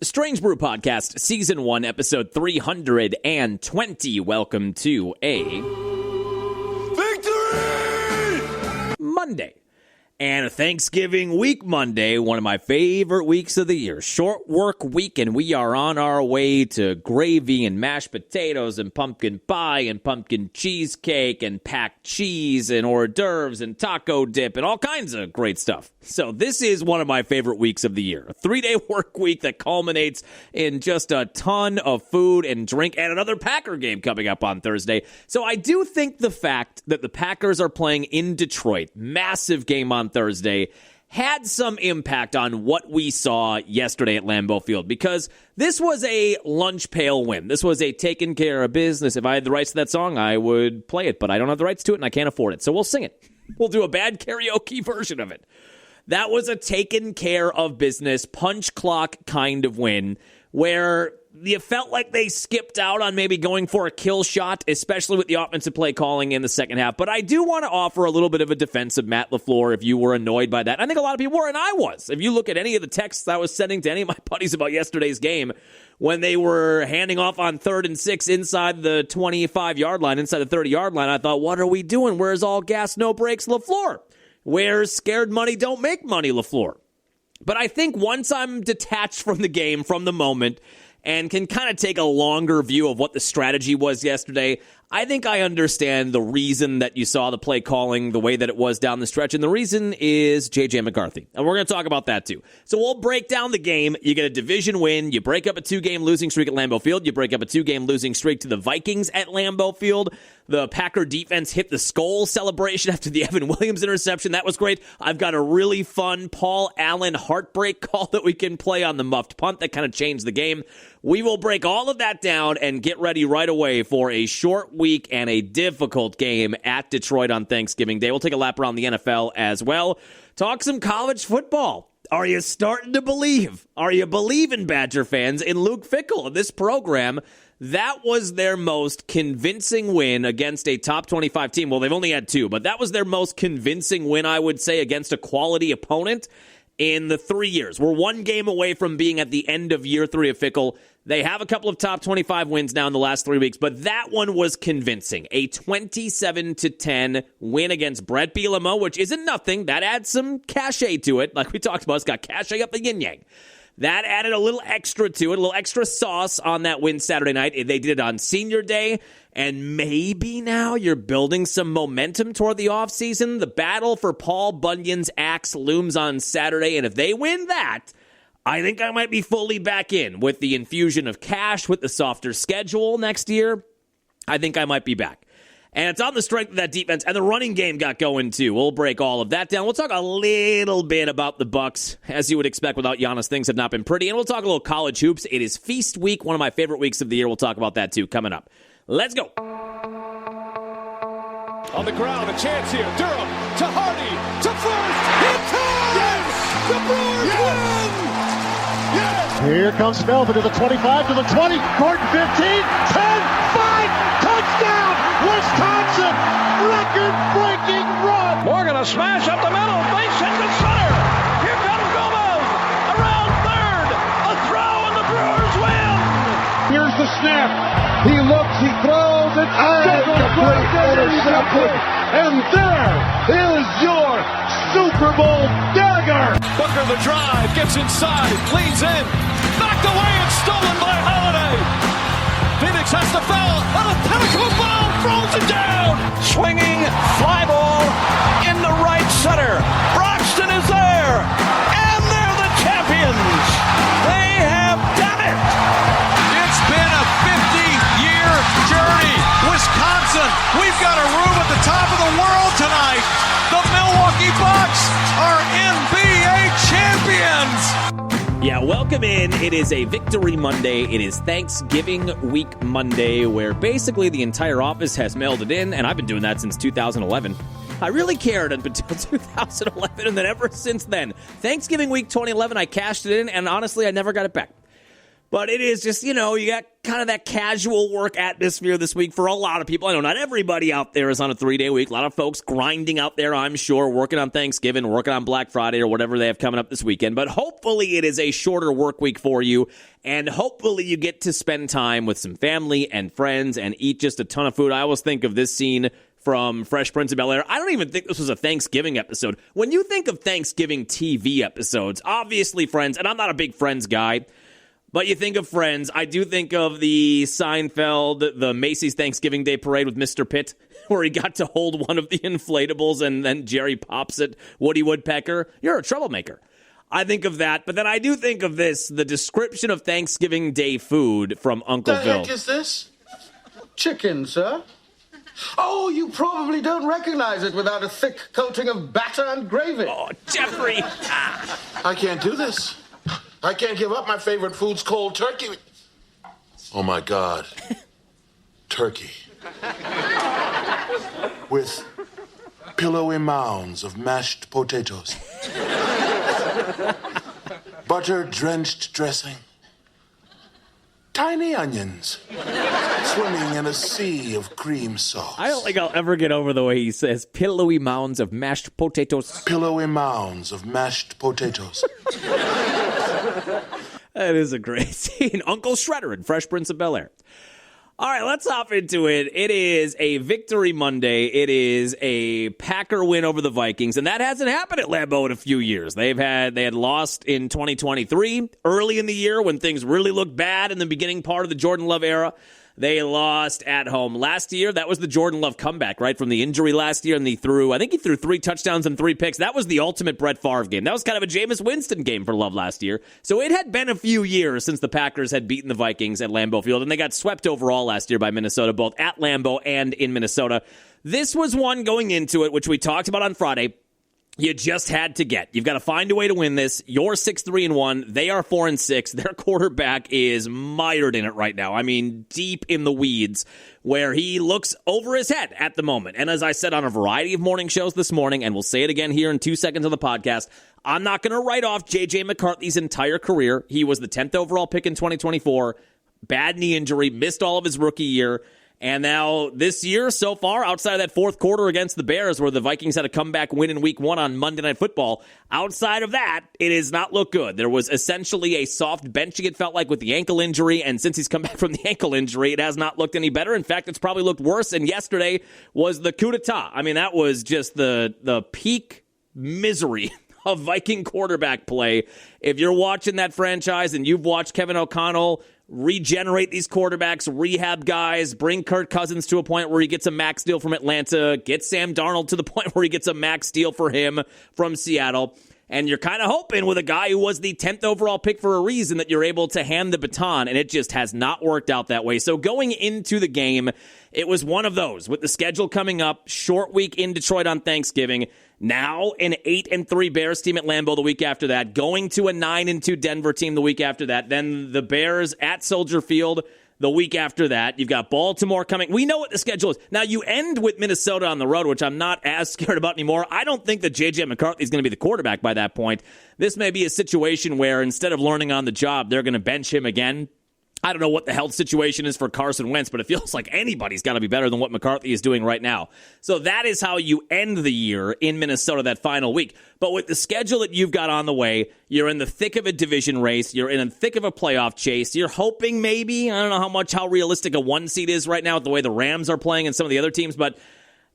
Strange Brew Podcast, Season 1, Episode 320. Welcome to a Victory Monday. And a Thanksgiving week Monday, one of my favorite weeks of the year. Short work week, and we are on our way to gravy and mashed potatoes and pumpkin pie and pumpkin cheesecake and packed cheese and hors d'oeuvres and taco dip and all kinds of great stuff. So this is one of my favorite weeks of the year. A 3-day work week that culminates in just a ton of food and drink and another Packer game coming up on Thursday. So I do think the fact that the Packers are playing in Detroit, massive game on Thursday, had some impact on what we saw yesterday at Lambeau Field, because this was a lunch pail win. This was a taken care of business. If I had the rights to that song, I would play it, but I don't have the rights to it and I can't afford it. So we'll sing it. We'll do a bad karaoke version of it. That was a taken care of business, punch clock kind of win, where you felt like they skipped out on maybe going for a kill shot, especially with the offensive play calling in the second half. But I do want to offer a little bit of a defense of Matt LaFleur if you were annoyed by that. I think a lot of people were, and I was. If you look at any of the texts I was sending to any of my buddies about yesterday's game, when they were handing off on 3rd and 6 inside the 25-yard line, inside the 30-yard line, I thought, what are we doing? Where's all gas, no brakes, LaFleur? Where's scared money don't make money, LaFleur? But I think once I'm detached from the game, from the moment, and can kind of take a longer view of what the strategy was yesterday, I think I understand the reason that you saw the play calling the way that it was down the stretch, and the reason is JJ McCarthy. And we're going to talk about that too. So we'll break down the game. You get a division win. You break up a 2-game losing streak at Lambeau Field. You break up a 2-game losing streak to the Vikings at Lambeau Field. The Packer defense hit the skull celebration after the Evan Williams interception. That was great. I've got a really fun Paul Allen heartbreak call that we can play on the muffed punt that kind of changed the game. We will break all of that down and get ready right away for a short week and a difficult game at Detroit on Thanksgiving Day. We'll take a lap around the NFL as well. Talk some college football. Are you starting to believe? Are you believing, Badger fans, in Luke Fickell and this program? That was their most convincing win against a top 25 team. Well, they've only had 2, but that was their most convincing win, I would say, against a quality opponent in the 3 years. We're 1 game away from being at the end of year 3 of Fickell. They have a couple of top 25 wins now in the last 3 weeks, but that one was convincing. A 27-10 win against Brett Bielema, which isn't nothing. That adds some cachet to it. Like we talked about, it's got cachet up the yin-yang. That added a little extra to it, a little extra sauce on that win Saturday night. They did it on Senior Day, and maybe now you're building some momentum toward the offseason. The battle for Paul Bunyan's axe looms on Saturday, and if they win that, I think I might be fully back in with the infusion of cash, with the softer schedule next year. I think I might be back. And it's on the strength of that defense, and the running game got going too. We'll break all of that down. We'll talk a little bit about the Bucks. As you would expect, without Giannis, things have not been pretty. And we'll talk a little college hoops. It is Feast Week, one of my favorite weeks of the year. We'll talk about that too coming up. Let's go. On the ground, a chance here. Durham to Hardy to first. Hit time! Yes! The Brewers win! Yes! Here comes Melvin to the 25, to the 20, Gordon 15, 10, 5, touchdown! Wisconsin, record-breaking run! Morgan, a smash up the middle, base hit to center! Here comes Gomez, around third, a throw, and the Brewers win! Here's the snap, he looks, he throws, and complete interception! And there is your Super Bowl dagger! Booker the drive, gets inside, leans in, knocked away and stolen by Holiday! Phoenix has to foul, and a pinnacle ball throws it down! Swinging fly ball in the right center. Broxton is there, and they're the champions! They have done it! It's been a 50-year journey. Wisconsin, we've got a room at the top of the world tonight. The Milwaukee Bucks are NBA champions. Yeah, welcome in. It is a Victory Monday. It is Thanksgiving week Monday, where basically the entire office has mailed it in, and I've been doing that since 2011. I really cared until 2011, and then ever since then. Thanksgiving week 2011, I cashed it in, and honestly, I never got it back. But it is just, you got kind of that casual work atmosphere this week for a lot of people. I know not everybody out there is on a 3-day week. A lot of folks grinding out there, I'm sure, working on Thanksgiving, working on Black Friday or whatever they have coming up this weekend. But hopefully it is a shorter work week for you. And hopefully you get to spend time with some family and friends and eat just a ton of food. I always think of this scene from Fresh Prince of Bel-Air. I don't even think this was a Thanksgiving episode. When you think of Thanksgiving TV episodes, obviously Friends, and I'm not a big Friends guy, but you think of Friends, I do think of the Seinfeld, the Macy's Thanksgiving Day Parade with Mr. Pitt, where he got to hold one of the inflatables and then Jerry pops at Woody Woodpecker. You're a troublemaker. I think of that, but then I do think of this, the description of Thanksgiving Day food from Uncle Phil. What the heck is this? Chicken, sir. Oh, you probably don't recognize it without a thick coating of batter and gravy. Oh, Jeffrey. I can't do this. I can't give up my favorite foods, cold turkey. Oh, my God. Turkey. With pillowy mounds of mashed potatoes. Butter-drenched dressing. Tiny onions. Swimming in a sea of cream sauce. I don't think I'll ever get over the way he says pillowy mounds of mashed potatoes. Pillowy mounds of mashed potatoes. That is a great scene. Uncle Shredder in Fresh Prince of Bel-Air. All right, let's hop into it. It is a Victory Monday. It is a Packer win over the Vikings, and that hasn't happened at Lambeau in a few years. They had lost in 2023, early in the year when things really looked bad in the beginning part of the Jordan Love era. They lost at home last year. That was the Jordan Love comeback, right, from the injury last year, and he threw 3 touchdowns and 3 picks. That was the ultimate Brett Favre game. That was kind of a Jameis Winston game for Love last year. So it had been a few years since the Packers had beaten the Vikings at Lambeau Field, and they got swept overall last year by Minnesota, both at Lambeau and in Minnesota. This was one going into it, which we talked about on Friday. You just had to get. You've got to find a way to win this. You're 6-3-1. They are 4-6. Their quarterback is mired in it right now. I mean, deep in the weeds, where he looks over his head at the moment. And as I said on a variety of morning shows this morning, and we'll say it again here in 2 seconds on the podcast, I'm not going to write off JJ McCarthy's entire career. He was the 10th overall pick in 2024. Bad knee injury, missed all of his rookie year. And now this year so far, outside of that fourth quarter against the Bears where the Vikings had a comeback win in week 1 on Monday Night Football, outside of that, it has not looked good. There was essentially a soft benching, it felt like, with the ankle injury. And since he's come back from the ankle injury, it has not looked any better. In fact, it's probably looked worse. And yesterday was the coup d'etat. I mean, that was just the peak misery of Viking quarterback play. If you're watching that franchise and you've watched Kevin O'Connell regenerate these quarterbacks, rehab guys, bring Kirk Cousins to a point where he gets a max deal from Atlanta, get Sam Darnold to the point where he gets a max deal for him from Seattle, and you're kind of hoping with a guy who was the 10th overall pick for a reason that you're able to hand the baton, and it just has not worked out that way. So going into the game, it was one of those. With the schedule coming up, short week in Detroit on Thanksgiving, now an 8-3 Bears team at Lambeau the week after that, going to a 9-2 Denver team the week after that, then the Bears at Soldier Field the week after that. You've got Baltimore coming. We know what the schedule is. Now, you end with Minnesota on the road, which I'm not as scared about anymore. I don't think that JJ McCarthy is going to be the quarterback by that point. This may be a situation where instead of learning on the job, they're going to bench him again. I don't know what the health situation is for Carson Wentz, but it feels like anybody's got to be better than what McCarthy is doing right now. So that is how you end the year in Minnesota that final week. But with the schedule that you've got on the way, you're in the thick of a division race. You're in the thick of a playoff chase. You're hoping maybe, I don't know how realistic a 1 seed is right now with the way the Rams are playing and some of the other teams, but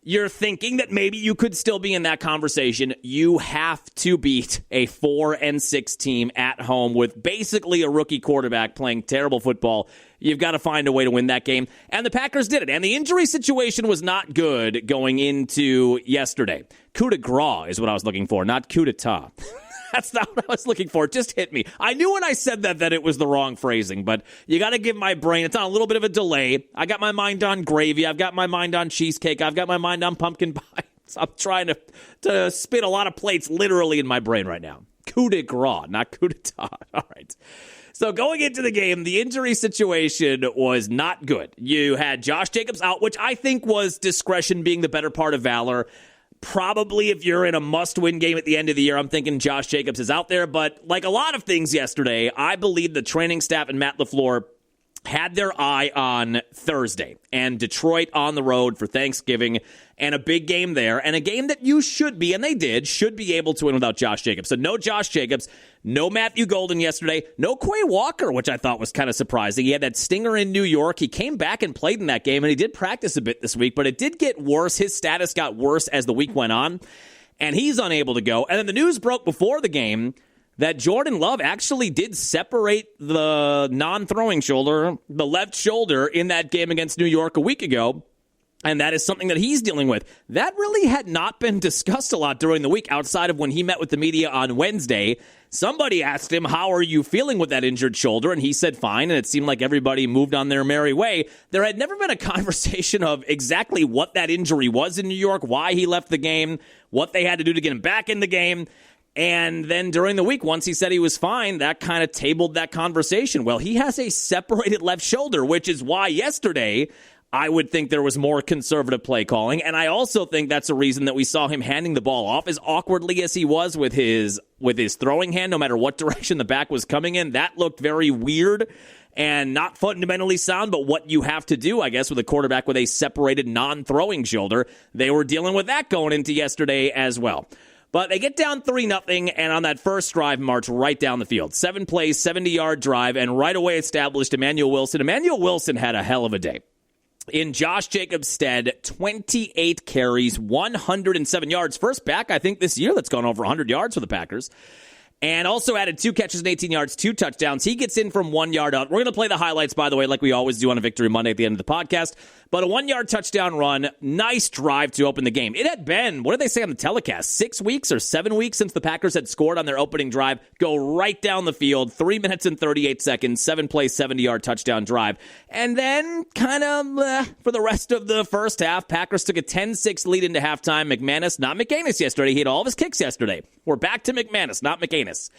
you're thinking that maybe you could still be in that conversation. You have to beat a 4-6 team at home with basically a rookie quarterback playing terrible football. You've got to find a way to win that game. And the Packers did it. And the injury situation was not good going into yesterday. Coup de grace is what I was looking for, not coup d'etat. That's not what I was looking for. It just hit me. I knew when I said that it was the wrong phrasing, but you got to give my brain, it's on a little bit of a delay. I got my mind on gravy. I've got my mind on cheesecake. I've got my mind on pumpkin pie. So I'm trying to spin a lot of plates literally in my brain right now. Coup de grace, not coup d'etat. All right. So going into the game, the injury situation was not good. You had Josh Jacobs out, which I think was discretion being the better part of valor. Probably if you're in a must-win game at the end of the year, I'm thinking Josh Jacobs is out there. But like a lot of things yesterday, I believe the training staff and Matt LaFleur had their eye on Thursday and Detroit on the road for Thanksgiving and a big game there and a game that you should be, and they did, should be able to win without Josh Jacobs. So no Josh Jacobs, no Matthew Golden yesterday, no Quay Walker, which I thought was kind of surprising. He had that stinger in New York. He came back and played in that game, and he did practice a bit this week, but it did get worse. His status got worse as the week went on, and he's unable to go. And then the news broke before the game that Jordan Love actually did separate the non-throwing shoulder, the left shoulder, in that game against New York a week ago. And that is something that he's dealing with. That really had not been discussed a lot during the week outside of when he met with the media on Wednesday. Somebody asked him, how are you feeling with that injured shoulder? And he said, fine. And it seemed like everybody moved on their merry way. There had never been a conversation of exactly what that injury was in New York, why he left the game, what they had to do to get him back in the game. And then during the week, once he said he was fine, that kind of tabled that conversation. Well, he has a separated left shoulder, which is why yesterday I would think there was more conservative play calling. And I also think that's a reason that we saw him handing the ball off as awkwardly as he was with his throwing hand, no matter what direction the back was coming in. That looked very weird and not fundamentally sound, but what you have to do, I guess, with a quarterback with a separated non-throwing shoulder. They were dealing with that going into yesterday as well. But they get down 3-0, and on that first drive, march right down the field. 7 plays, 70-yard drive, and right away established Emmanuel Wilson. Emmanuel Wilson had a hell of a day. In Josh Jacobs' stead, 28 carries, 107 yards. First back, I think, this year that's gone over 100 yards for the Packers. And also added 2 catches and 18 yards, 2 touchdowns. He gets in from 1 yard out. We're going to play the highlights, by the way, like we always do on a Victory Monday at the end of the podcast. But a 1-yard touchdown run, nice drive to open the game. It had been, what did they say on the telecast, 6 weeks or 7 weeks since the Packers had scored on their opening drive. Go right down the field, 3 minutes and 38 seconds, 7-play, 70-yard touchdown drive. And then kind of for the rest of the first half, Packers took a 10-6 lead into halftime. McManus, not McAnus yesterday. He hit all of his kicks yesterday. We're back to McManus, not McAnus.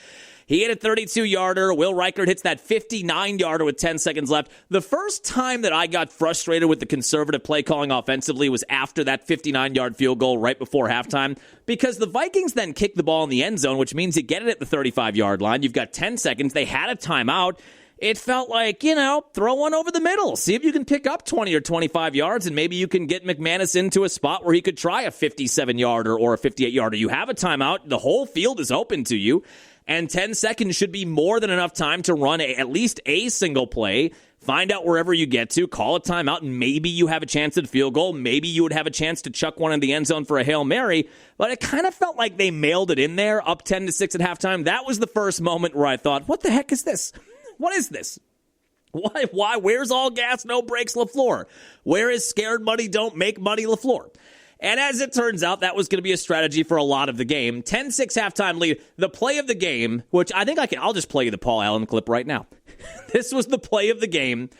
He hit a 32-yarder. Will Reichert hits that 59-yarder with 10 seconds left. The first time that I got frustrated with the conservative play calling offensively was after that 59-yard field goal right before halftime, because the Vikings then kick the ball in the end zone, which means you get it at the 35-yard line. You've got 10 seconds. They had a timeout. It felt like, throw one over the middle. See if you can pick up 20 or 25 yards, and maybe you can get McManus into a spot where he could try a 57-yarder or a 58-yarder. You have a timeout. The whole field is open to you. And 10 seconds should be more than enough time to run at least a single play, find out wherever you get to, call a timeout, and maybe you have a chance at a field goal. Maybe you would have a chance to chuck one in the end zone for a Hail Mary. But it kind of felt like they mailed it in there, up 10-6 at halftime. That was the first moment where I thought, what the heck is this? What is this? Why? Where's all gas, no brakes LaFleur? Where is scared money, don't make money LaFleur? And as it turns out, that was going to be a strategy for a lot of the game. 10-6 halftime lead. The play of the game, which I think I'll just play you the Paul Allen clip right now. This was the play of the game.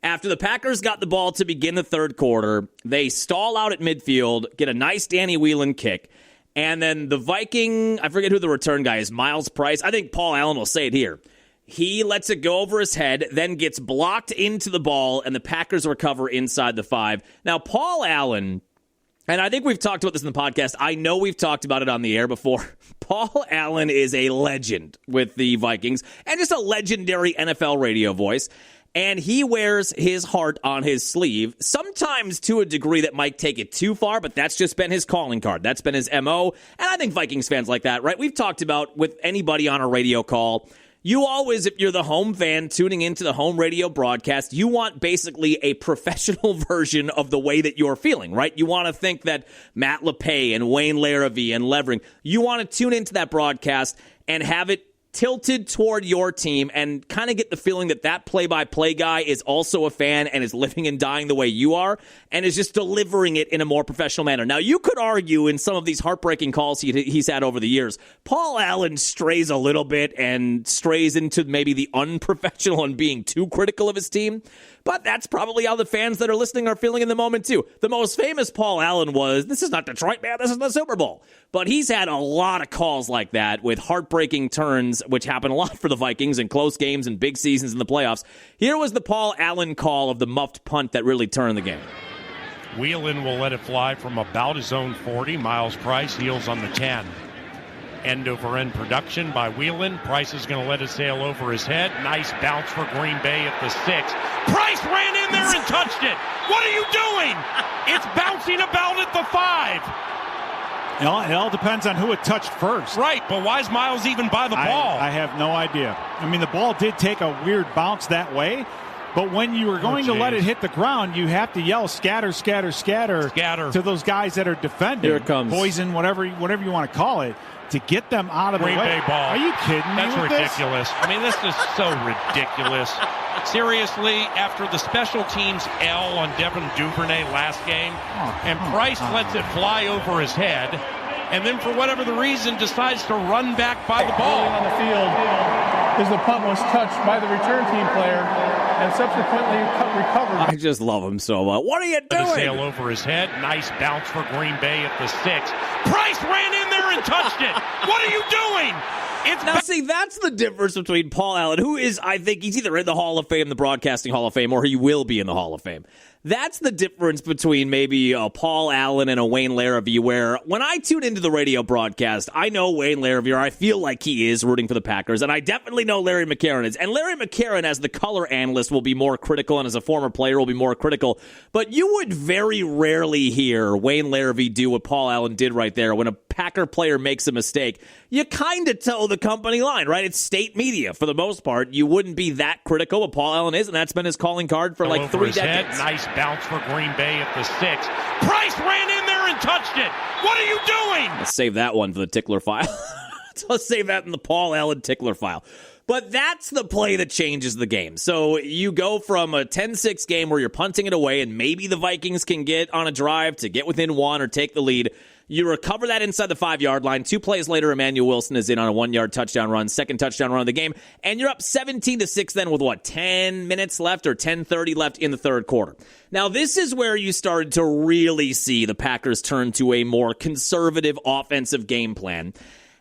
After the Packers got the ball to begin the third quarter, they stall out at midfield, get a nice Danny Whelan kick, and then the Viking, I forget who the return guy is, Miles Price. I think Paul Allen will say it here. He lets it go over his head, then gets blocked into the ball, and the Packers recover inside the 5. Now, Paul Allen, and I think we've talked about this in the podcast. I know we've talked about it on the air before. Paul Allen is a legend with the Vikings and just a legendary NFL radio voice. And he wears his heart on his sleeve, sometimes to a degree that might take it too far, but that's just been his calling card. That's been his MO. And I think Vikings fans like that, right? We've talked about with anybody on a radio call, you always, if you're the home fan tuning into the home radio broadcast, you want basically a professional version of the way that you're feeling, right? You want to think that Matt LePay and Wayne Larrivee and Levering, you want to tune into that broadcast and have it tilted toward your team and kind of get the feeling that that play-by-play guy is also a fan and is living and dying the way you are and is just delivering it in a more professional manner. Now, you could argue in some of these heartbreaking calls he's had over the years, Paul Allen strays a little bit and strays into maybe the unprofessional and being too critical of his team. But that's probably how the fans that are listening are feeling in the moment, too. The most famous Paul Allen was, this is not Detroit, man, this is the Super Bowl. But he's had a lot of calls like that with heartbreaking turns, which happen a lot for the Vikings in close games and big seasons in the playoffs. Here was the Paul Allen call of the muffed punt that really turned the game. Whelan will let it fly from about his own 40. Miles Price heels on the 10. End-over-end production by Whelan. Price is going to let it sail over his head. Nice bounce for Green Bay at the 6. Price ran in there and touched it. What are you doing? It's bouncing about at the 5. It all depends on who it touched first. Right, but why is Miles even by the ball? I have no idea. I mean, the ball did take a weird bounce that way, but when you were going to let it hit the ground, you have to yell scatter, scatter, scatter, scatter to those guys that are defending. Here it comes. Poison, whatever you want to call it, to get them out of the way. Green Bay ball. Are you kidding me? That's ridiculous. I mean, this is so ridiculous. Seriously, after the special teams L on Devin Duvernay last game, and Price lets it fly over his head, and then for whatever the reason decides to run back by the ball. On the field is the punt was touched by the return team player and subsequently recovered. I just love him so much. What are you doing? Let it sail over his head. Nice bounce for Green Bay at the 6. Price ran in there and touched it. What are you doing? Now, see, that's the difference between Paul Allen, who is, I think, he's either in the Hall of Fame, the Broadcasting Hall of Fame, or he will be in the Hall of Fame. That's the difference between maybe a Paul Allen and a Wayne Larrivee, where when I tune into the radio broadcast, I know Wayne Larrivee, or I feel like he is rooting for the Packers, and I definitely know Larry McCarron is. And Larry McCarron, as the color analyst, will be more critical, and as a former player, will be more critical. But you would very rarely hear Wayne Larrivee do what Paul Allen did right there. When a Packer player makes a mistake, you kind of toe the company line, right? It's state media for the most part. You wouldn't be that critical, but Paul Allen is, and that's been his calling card for like 3 decades. Nice bounce for Green Bay at the 6. Price ran in there and touched it. What are you doing? Let's save that one for the tickler file. Let's save that in the Paul Allen tickler file. But that's the play that changes the game. So you go from a 10-6 game where you're punting it away and maybe the Vikings can get on a drive to get within 1 or take the lead. You recover that inside the 5-yard line. 2 plays later, Emmanuel Wilson is in on a 1-yard touchdown run, second touchdown run of the game, and you're up 17-6 then with, 10 minutes left or 10:30 left in the third quarter. Now, this is where you started to really see the Packers turn to a more conservative offensive game plan.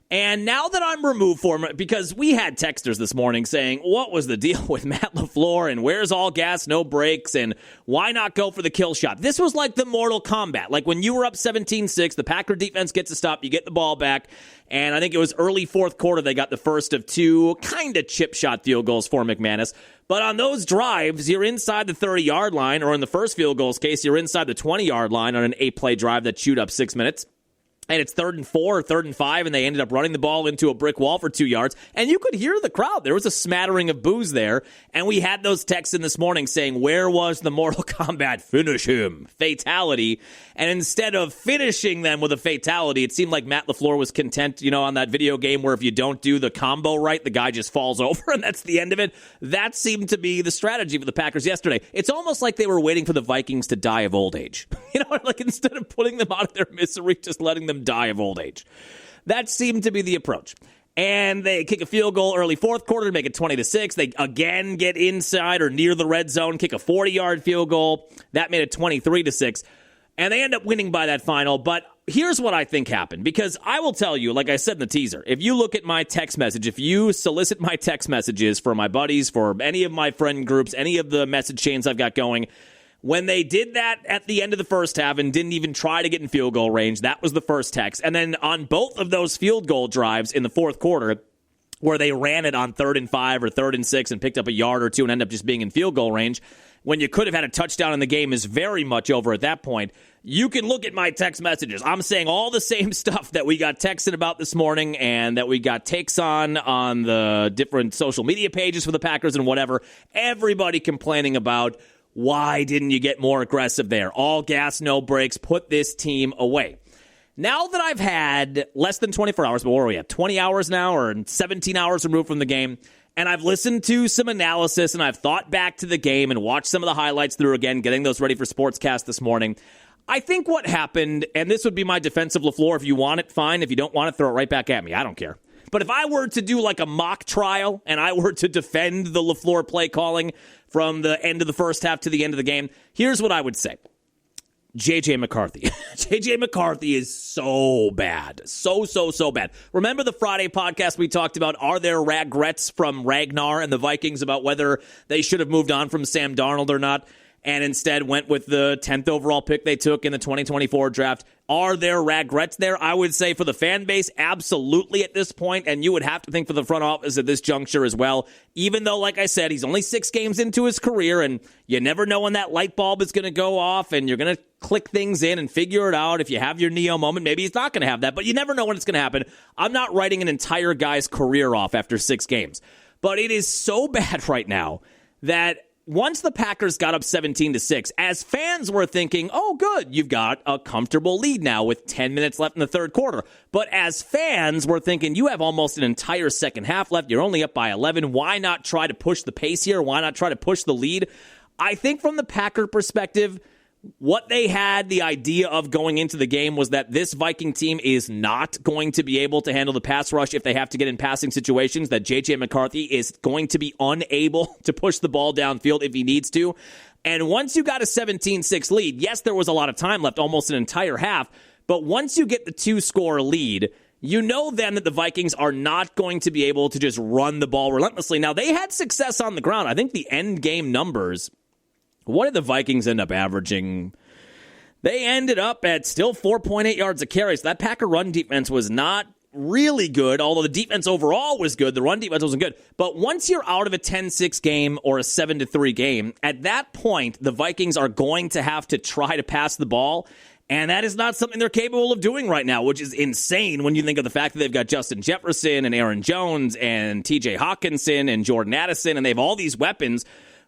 And now that I'm removed from it, because we had texters this morning saying, what was the deal with Matt LaFleur and where's all gas, no brakes, and why not go for the kill shot? This was like the Mortal Kombat. Like when you were up 17-6, the Packer defense gets a stop, you get the ball back, and I think it was early fourth quarter they got the first of 2 kind of chip shot field goals for McManus. But on those drives, you're inside the 30-yard line, or in the first field goals case, you're inside the 20-yard line on an 8-play drive that chewed up 6 minutes. And it's 3rd and 4 or 3rd and 5, and they ended up running the ball into a brick wall for 2 yards. And you could hear the crowd. There was a smattering of boos there. And we had those texts in this morning saying, where was the Mortal Kombat finish him? Fatality. And instead of finishing them with a fatality, it seemed like Matt LaFleur was content, on that video game where if you don't do the combo right, the guy just falls over, and that's the end of it. That seemed to be the strategy for the Packers yesterday. It's almost like they were waiting for the Vikings to die of old age. Like instead of putting them out of their misery, just letting them die of old age. That seemed to be the approach. And they kick a field goal early fourth quarter to make it 20-6. They again get inside or near the red zone, kick a 40-yard field goal. That made it 23-6. And they end up winning by that final. But here's what I think happened. Because I will tell you, like I said in the teaser, if you look at my text message, if you solicit my text messages for my buddies, for any of my friend groups, any of the message chains I've got going, when they did that at the end of the first half and didn't even try to get in field goal range, that was the first text. And then on both of those field goal drives in the fourth quarter, where they ran it on 3rd and 5 or 3rd and 6 and picked up a yard or 2 and ended up just being in field goal range, when you could have had a touchdown in the game is very much over at that point. You can look at my text messages. I'm saying all the same stuff that we got texted about this morning and that we got takes on the different social media pages for the Packers and whatever. Everybody complaining about, why didn't you get more aggressive there? All gas, no brakes, put this team away. Now that I've had less than 24 hours, but where are we at? 20 hours now or 17 hours removed from the game, and I've listened to some analysis and I've thought back to the game and watched some of the highlights through again, getting those ready for Sportscast this morning. I think what happened, and this would be my defense of LaFleur, if you want it, fine. If you don't want it, throw it right back at me. I don't care. But if I were to do like a mock trial and I were to defend the LaFleur play calling from the end of the first half to the end of the game, here's what I would say. JJ McCarthy. JJ McCarthy is so bad. So bad. Remember the Friday podcast we talked about, are there regrets from Ragnar and the Vikings about whether they should have moved on from Sam Darnold or not? and instead went with the 10th overall pick they took in the 2024 draft. Are there regrets there? I would say for the fan base, absolutely at this point, and you would have to think for the front office at this juncture as well, even though, like I said, he's only 6 games into his career, and you never know when that light bulb is going to go off, and you're going to click things in and figure it out. If you have your Neo moment, maybe he's not going to have that, but you never know when it's going to happen. I'm not writing an entire guy's career off after 6 games, but it is so bad right now that once the Packers got up 17-6, as fans were thinking, oh, good, you've got a comfortable lead now with 10 minutes left in the third quarter. But as fans were thinking, you have almost an entire second half left. You're only up by 11. Why not try to push the pace here? Why not try to push the lead? I think from the Packer perspective, what they had the idea of going into the game was that this Viking team is not going to be able to handle the pass rush if they have to get in passing situations, that JJ McCarthy is going to be unable to push the ball downfield if he needs to. And once you got a 17-6 lead, yes, there was a lot of time left, almost an entire half, but once you get the 2-score lead, you know then that the Vikings are not going to be able to just run the ball relentlessly. Now, they had success on the ground. I think the end game numbers, what did the Vikings end up averaging? They ended up at still 4.8 yards a carry. So that Packer run defense was not really good, although the defense overall was good. The run defense wasn't good. But once you're out of a 10-6 game or a 7-3 game, at that point, the Vikings are going to have to try to pass the ball. And that is not something they're capable of doing right now, which is insane when you think of the fact that they've got Justin Jefferson and Aaron Jones and TJ Hawkinson and Jordan Addison, and they have all these weapons.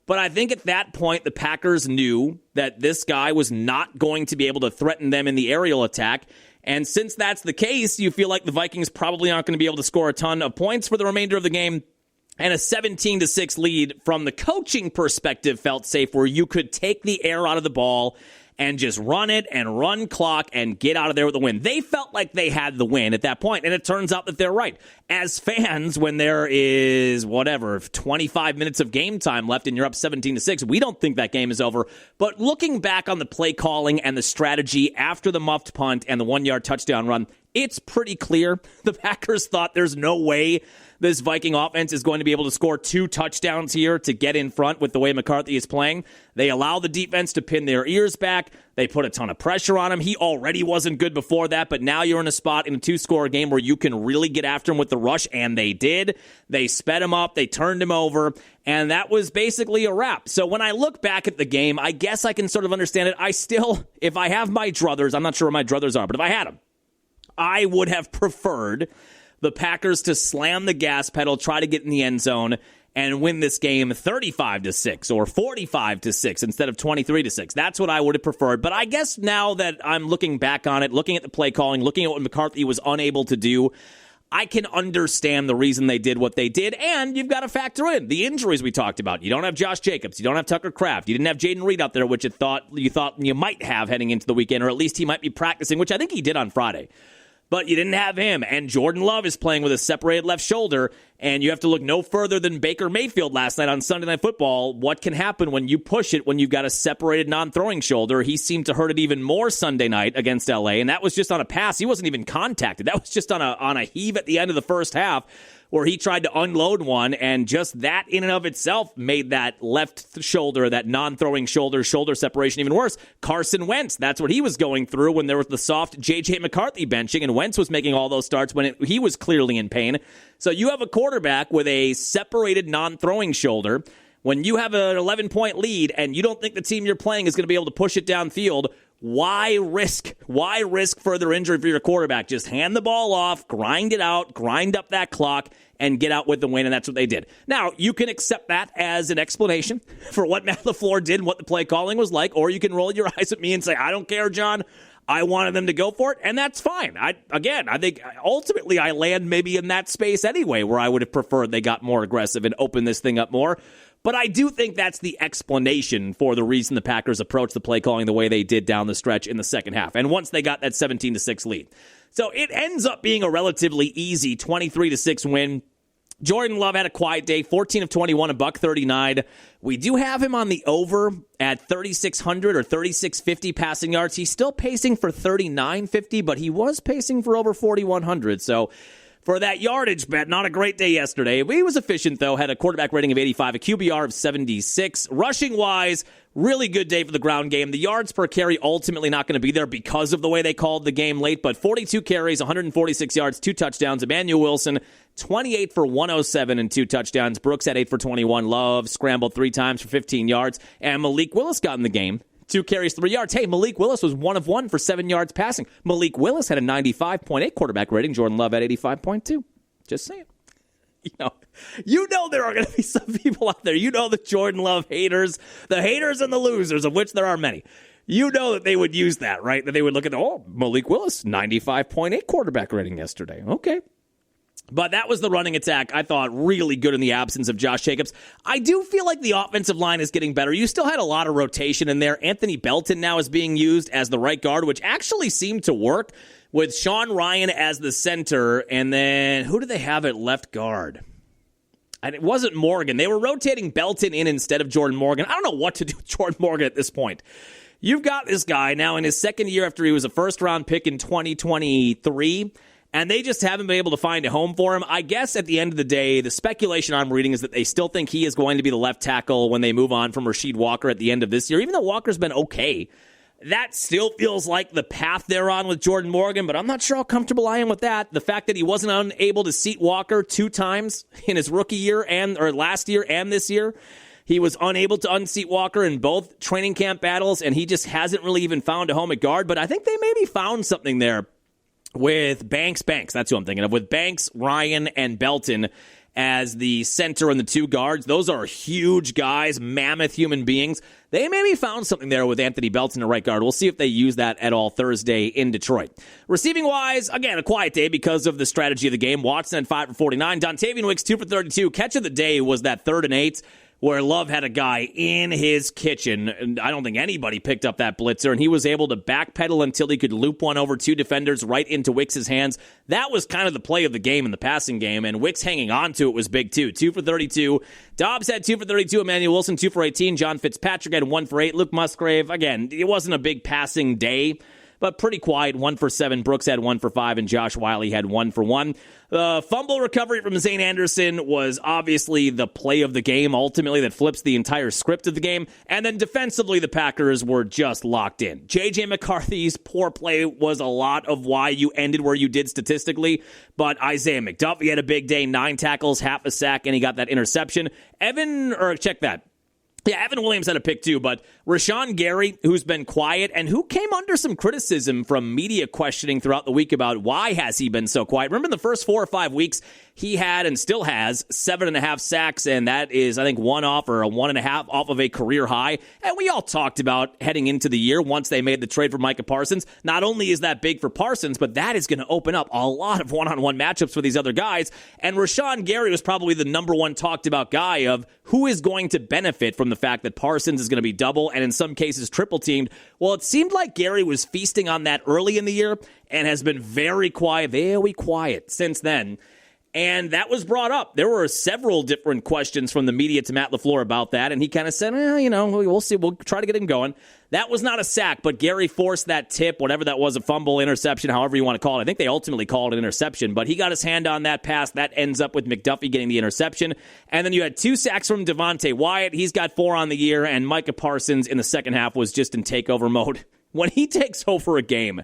But I think at that point, the Packers knew that this guy was not going to be able to threaten them in the aerial attack. And since that's the case, you feel like the Vikings probably aren't going to be able to score a ton of points for the remainder of the game. And a 17-6 lead from the coaching perspective felt safe, where you could take the air out of the ball and just run it and run clock and get out of there with the win. They felt like they had the win at that point, and it turns out that they're right. As fans, when there is, 25 minutes of game time left and you're up 17-6, we don't think that game is over. But looking back on the play calling and the strategy after the muffed punt and the 1-yard touchdown run, it's pretty clear the Packers thought there's no way this Viking offense is going to be able to score 2 touchdowns here to get in front with the way McCarthy is playing. They allow the defense to pin their ears back. They put a ton of pressure on him. He already wasn't good before that, but now you're in a spot in a 2-score game where you can really get after him with the rush, and they did. They sped him up. They turned him over, and that was basically a wrap. So when I look back at the game, I guess I can sort of understand it. I still, if I have my druthers, I'm not sure where my druthers are, but if I had them, I would have preferred the Packers to slam the gas pedal, try to get in the end zone, and win this game 35-6 or 45-6 instead of 23-6. That's what I would have preferred. But I guess now that I'm looking back on it, looking at the play calling, looking at what McCarthy was unable to do, I can understand the reason they did what they did, and you've got to factor in the injuries we talked about. You don't have Josh Jacobs. You don't have Tucker Kraft. You didn't have Jaden Reed out there, which you thought you might have heading into the weekend, or at least he might be practicing, which I think he did on Friday. But you didn't have him, and Jordan Love is playing with a separated left shoulder, and you have to look no further than Baker Mayfield last night on Sunday Night Football. What can happen when you push it when you've got a separated non-throwing shoulder? He seemed to hurt it even more Sunday night against LA, and that was just on a pass. He wasn't even contacted. That was just on a heave at the end of the first half, where he tried to unload one, and just that in and of itself made that left shoulder, that non-throwing shoulder separation even worse. Carson Wentz, that's what he was going through when there was the soft JJ McCarthy benching, and Wentz was making all those starts when he was clearly in pain. So you have a quarterback with a separated non-throwing shoulder. When you have an 11-point lead and you don't think the team you're playing is going to be able to push it downfield, why risk further injury for your quarterback? Just hand the ball off, grind it out, grind up that clock, and get out with the win, and that's what they did. Now, you can accept that as an explanation for what Matt LaFleur did and what the play calling was like, or you can roll your eyes at me and say, I don't care, John. I wanted them to go for it, and that's fine. I think ultimately I land maybe in that space anyway, where I would have preferred they got more aggressive and opened this thing up more. But I do think that's the explanation for the reason the Packers approached the play calling the way they did down the stretch in the second half. And once they got that 17-6 lead. So it ends up being a relatively easy 23-6 win. Jordan Love had a quiet day, 14 of 21, $139. We do have him on the over at 3,600 or 3,650 passing yards. He's still pacing for 3,950, but he was pacing for over 4,100. So for that yardage bet. Not a great day yesterday. He was efficient, though. Had a quarterback rating of 85, a QBR of 76. Rushing-wise, really good day for the ground game. The yards per carry ultimately not going to be there because of the way they called the game late, but 42 carries, 146 yards, 2 touchdowns. Emmanuel Wilson, 28 for 107 and 2 touchdowns. Brooks had 8 for 21. Love scrambled 3 times for 15 yards. And Malik Willis got in the game. 2 carries, 3 yards. Hey, Malik Willis was 1 of 1 for 7 yards passing. Malik Willis had a 95.8 quarterback rating. Jordan Love had 85.2. Just saying. You know there are going to be some people out there. You know the Jordan Love haters, the haters and the losers, of which there are many. You know that they would use that, right? That they would look at, Malik Willis, 95.8 quarterback rating yesterday. Okay. But that was the running attack, I thought, really good in the absence of Josh Jacobs. I do feel like the offensive line is getting better. You still had a lot of rotation in there. Anthony Belton now is being used as the right guard, which actually seemed to work with Sean Ryan as the center. And then who do they have at left guard? And it wasn't Morgan. They were rotating Belton in instead of Jordan Morgan. I don't know what to do with Jordan Morgan at this point. You've got this guy now in his second year after he was a first-round pick in 2023, and they just haven't been able to find a home for him. I guess at the end of the day, the speculation I'm reading is that they still think he is going to be the left tackle when they move on from Rasheed Walker at the end of this year, even though Walker's been okay. That still feels like the path they're on with Jordan Morgan, but I'm not sure how comfortable I am with that. The fact that he wasn't unable to seat Walker 2 times in his rookie year or last year and this year. He was unable to unseat Walker in both training camp battles, and he just hasn't really even found a home at guard. But I think they maybe found something there with Banks, that's who I'm thinking of, with Banks, Ryan, and Belton as the center and the 2 guards. Those are huge guys, mammoth human beings. They maybe found something there with Anthony Belton at right guard. We'll see if they use that at all Thursday in Detroit. Receiving-wise, again, a quiet day because of the strategy of the game. Watson at 5 for 49. Dontavian Wicks 2 for 32. Catch of the day was that 3rd and 8. Where Love had a guy in his kitchen, and I don't think anybody picked up that blitzer, and he was able to backpedal until he could loop one over 2 defenders right into Wicks' hands. That was kind of the play of the game in the passing game, and Wicks hanging on to it was big too. 2 for 32. Dobbs had 2 for 32. Emmanuel Wilson 2 for 18. John Fitzpatrick had 1 for 8. Luke Musgrave, again, it wasn't a big passing day, but pretty quiet, 1 for 7. Brooks had 1 for 5, and Josh Wiley had 1 for 1. The fumble recovery from Zane Anderson was obviously the play of the game, ultimately, that flips the entire script of the game. And then defensively, the Packers were just locked in. JJ McCarthy's poor play was a lot of why you ended where you did statistically. But Isaiah McDuffie had a big day, 9 tackles, half a sack, and he got that interception. Evan Williams had a pick too, but Rashawn Gary, who's been quiet and who came under some criticism from media questioning throughout the week about why has he been so quiet. Remember in the first 4 or 5 weeks, he had and still has 7.5 sacks, and that is, I think, 1 off or a 1.5 off of a career high. And we all talked about heading into the year once they made the trade for Micah Parsons. Not only is that big for Parsons, but that is going to open up a lot of one-on-one matchups for these other guys. And Rashawn Gary was probably the number 1 talked about guy of who is going to benefit from the fact that Parsons is going to be double and in some cases triple teamed. Well, it seemed like Gary was feasting on that early in the year and has been very quiet since then. And that was brought up. There were several different questions from the media to Matt LaFleur about that, and he kind of said, we'll see. We'll try to get him going. That was not a sack, but Gary forced that tip, whatever that was, a fumble, interception, however you want to call it. I think they ultimately called it an interception, but he got his hand on that pass. That ends up with McDuffie getting the interception. And then you had 2 sacks from Devontae Wyatt. He's got 4 on the year, and Micah Parsons in the second half was just in takeover mode. When he takes over a game,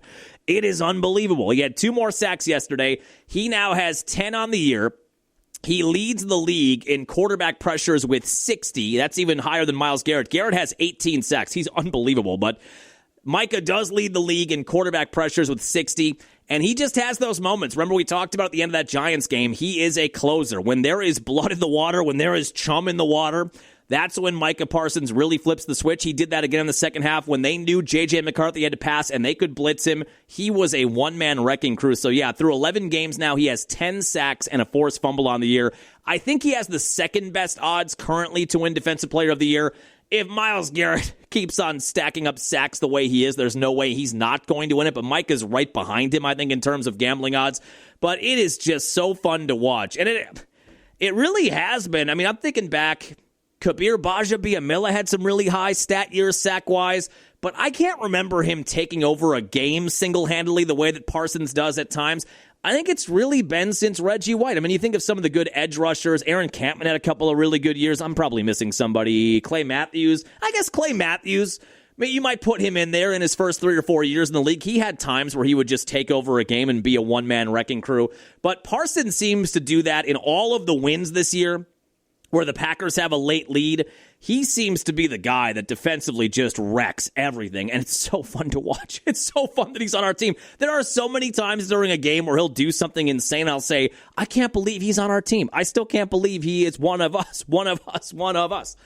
it is unbelievable. He had 2 more sacks yesterday. He now has 10 on the year. He leads the league in quarterback pressures with 60. That's even higher than Myles Garrett. Garrett has 18 sacks. He's unbelievable. But Micah does lead the league in quarterback pressures with 60. And he just has those moments. Remember, we talked about at the end of that Giants game, he is a closer. When there is blood in the water, when there is chum in the water, that's when Micah Parsons really flips the switch. He did that again in the second half when they knew JJ McCarthy had to pass and they could blitz him. He was a one-man wrecking crew. So, yeah, through 11 games now, he has 10 sacks and a forced fumble on the year. I think he has the second best odds currently to win Defensive Player of the Year. If Myles Garrett keeps on stacking up sacks the way he is, there's no way he's not going to win it. But Micah's right behind him, I think, in terms of gambling odds. But it is just so fun to watch. And it really has been. I mean, I'm thinking back, Kabir Baja-Biamila had some really high stat years sack-wise, but I can't remember him taking over a game single-handedly the way that Parsons does at times. I think it's really been since Reggie White. I mean, you think of some of the good edge rushers. Aaron Campman had a couple of really good years. I'm probably missing somebody. Clay Matthews. I guess Clay Matthews, I mean, you might put him in there in his first 3 or 4 years in the league. He had times where he would just take over a game and be a one-man wrecking crew. But Parsons seems to do that in all of the wins this year where the Packers have a late lead. He seems to be the guy that defensively just wrecks everything, and it's so fun to watch. It's so fun that he's on our team. There are so many times during a game where he'll do something insane. I'll say, I can't believe he's on our team. I still can't believe he is one of us, one of us, one of us.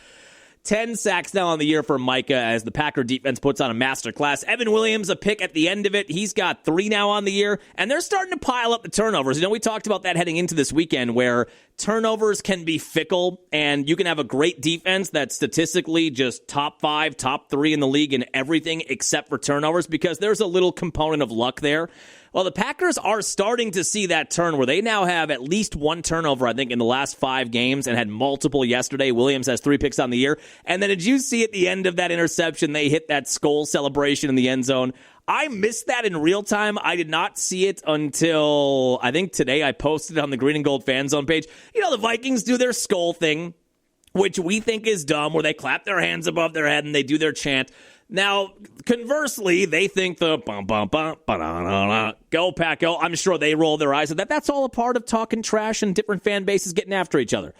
10 sacks now on the year for Micah as the Packer defense puts on a masterclass. Evan Williams, a pick at the end of it. He's got 3 now on the year, and they're starting to pile up the turnovers. You know, we talked about that heading into this weekend where turnovers can be fickle, and you can have a great defense that's statistically just top 5, top 3 in the league in everything except for turnovers because there's a little component of luck there. Well, the Packers are starting to see that turn where they now have at least 1 turnover, I think, in the last 5 games and had multiple yesterday. Williams has 3 picks on the year. And then did you see at the end of that interception, they hit that skull celebration in the end zone? I missed that in real time. I did not see it until, I think today I posted it on the Green and Gold Fan Zone page. You know, the Vikings do their skull thing, which we think is dumb, where they clap their hands above their head and they do their chant. Now, conversely, they think the bum bum bum ba-da-da-da, go Pack Go. I'm sure they roll their eyes at that. That's all a part of talking trash and different fan bases getting after each other.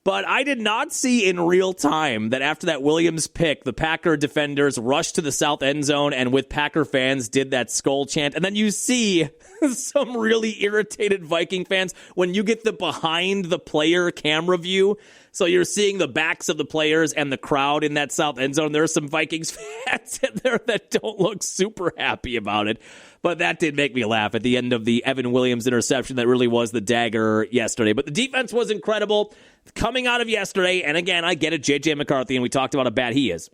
But I did not see in real time that after that Williams pick, the Packer defenders rushed to the south end zone and with Packer fans did that skull chant. And then you see some really irritated Viking fans when you get the behind the player camera view. So you're seeing the backs of the players and the crowd in that south end zone. There are some Vikings fans in there that don't look super happy about it. But that did make me laugh at the end of the Evan Williams interception. That really was the dagger yesterday. But the defense was incredible coming out of yesterday. And again, I get it, JJ McCarthy, and we talked about how bad he is.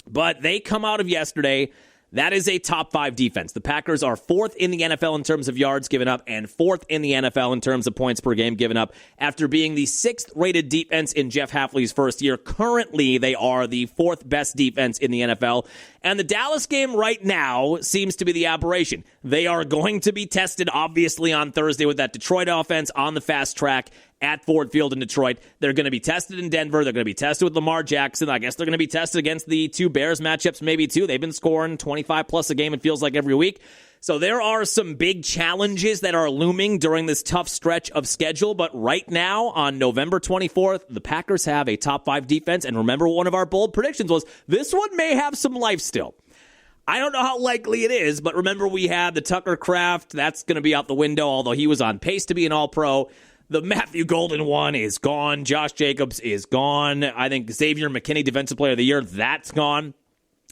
But they come out of yesterday. That is a top 5 defense. The Packers are 4th in the NFL in terms of yards given up and 4th in the NFL in terms of points per game given up after being the 6th rated defense in Jeff Hafley's first year. Currently, they are the 4th best defense in the NFL. And the Dallas game right now seems to be the aberration. They are going to be tested, obviously, on Thursday with that Detroit offense on the fast track at Ford Field in Detroit. They're going to be tested in Denver. They're going to be tested with Lamar Jackson. I guess they're going to be tested against the 2 Bears matchups, maybe too. They've been scoring 25-plus a game, it feels like, every week. So there are some big challenges that are looming during this tough stretch of schedule. But right now, on November 24th, the Packers have a top 5 defense. And remember, one of our bold predictions was this one may have some life still. I don't know how likely it is, but remember we had the Tucker Kraft. That's going to be out the window, although he was on pace to be an All-Pro. The Matthew Golden one is gone. Josh Jacobs is gone. I think Xavier McKinney, Defensive Player of the Year, that's gone.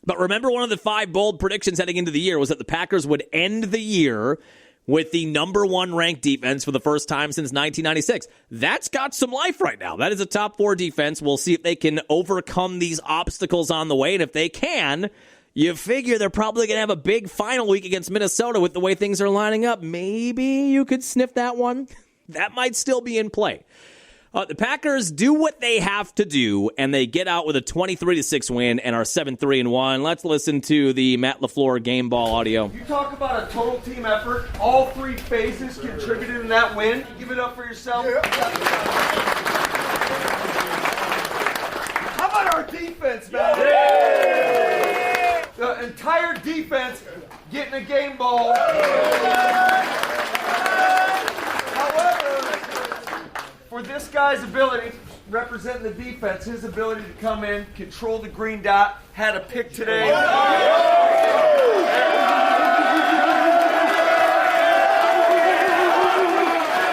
But remember, one of the 5 bold predictions heading into the year was that the Packers would end the year with the number 1 ranked defense for the first time since 1996. That's got some life right now. That is a top 4 defense. We'll see if they can overcome these obstacles on the way. And if they can, you figure they're probably going to have a big final week against Minnesota with the way things are lining up. Maybe you could sniff that one. That might still be in play. The Packers do what they have to do, and they get out with a 23-6 win and are 7-3-1. Let's listen to the Matt LaFleur game ball audio. You talk about a total team effort. All 3 phases contributed in that win. Give it up for yourself. Yeah. How about our defense, man? Yeah. The entire defense getting a game ball. However, for this guy's ability, representing the defense, his ability to come in, control the green dot, had a pick today.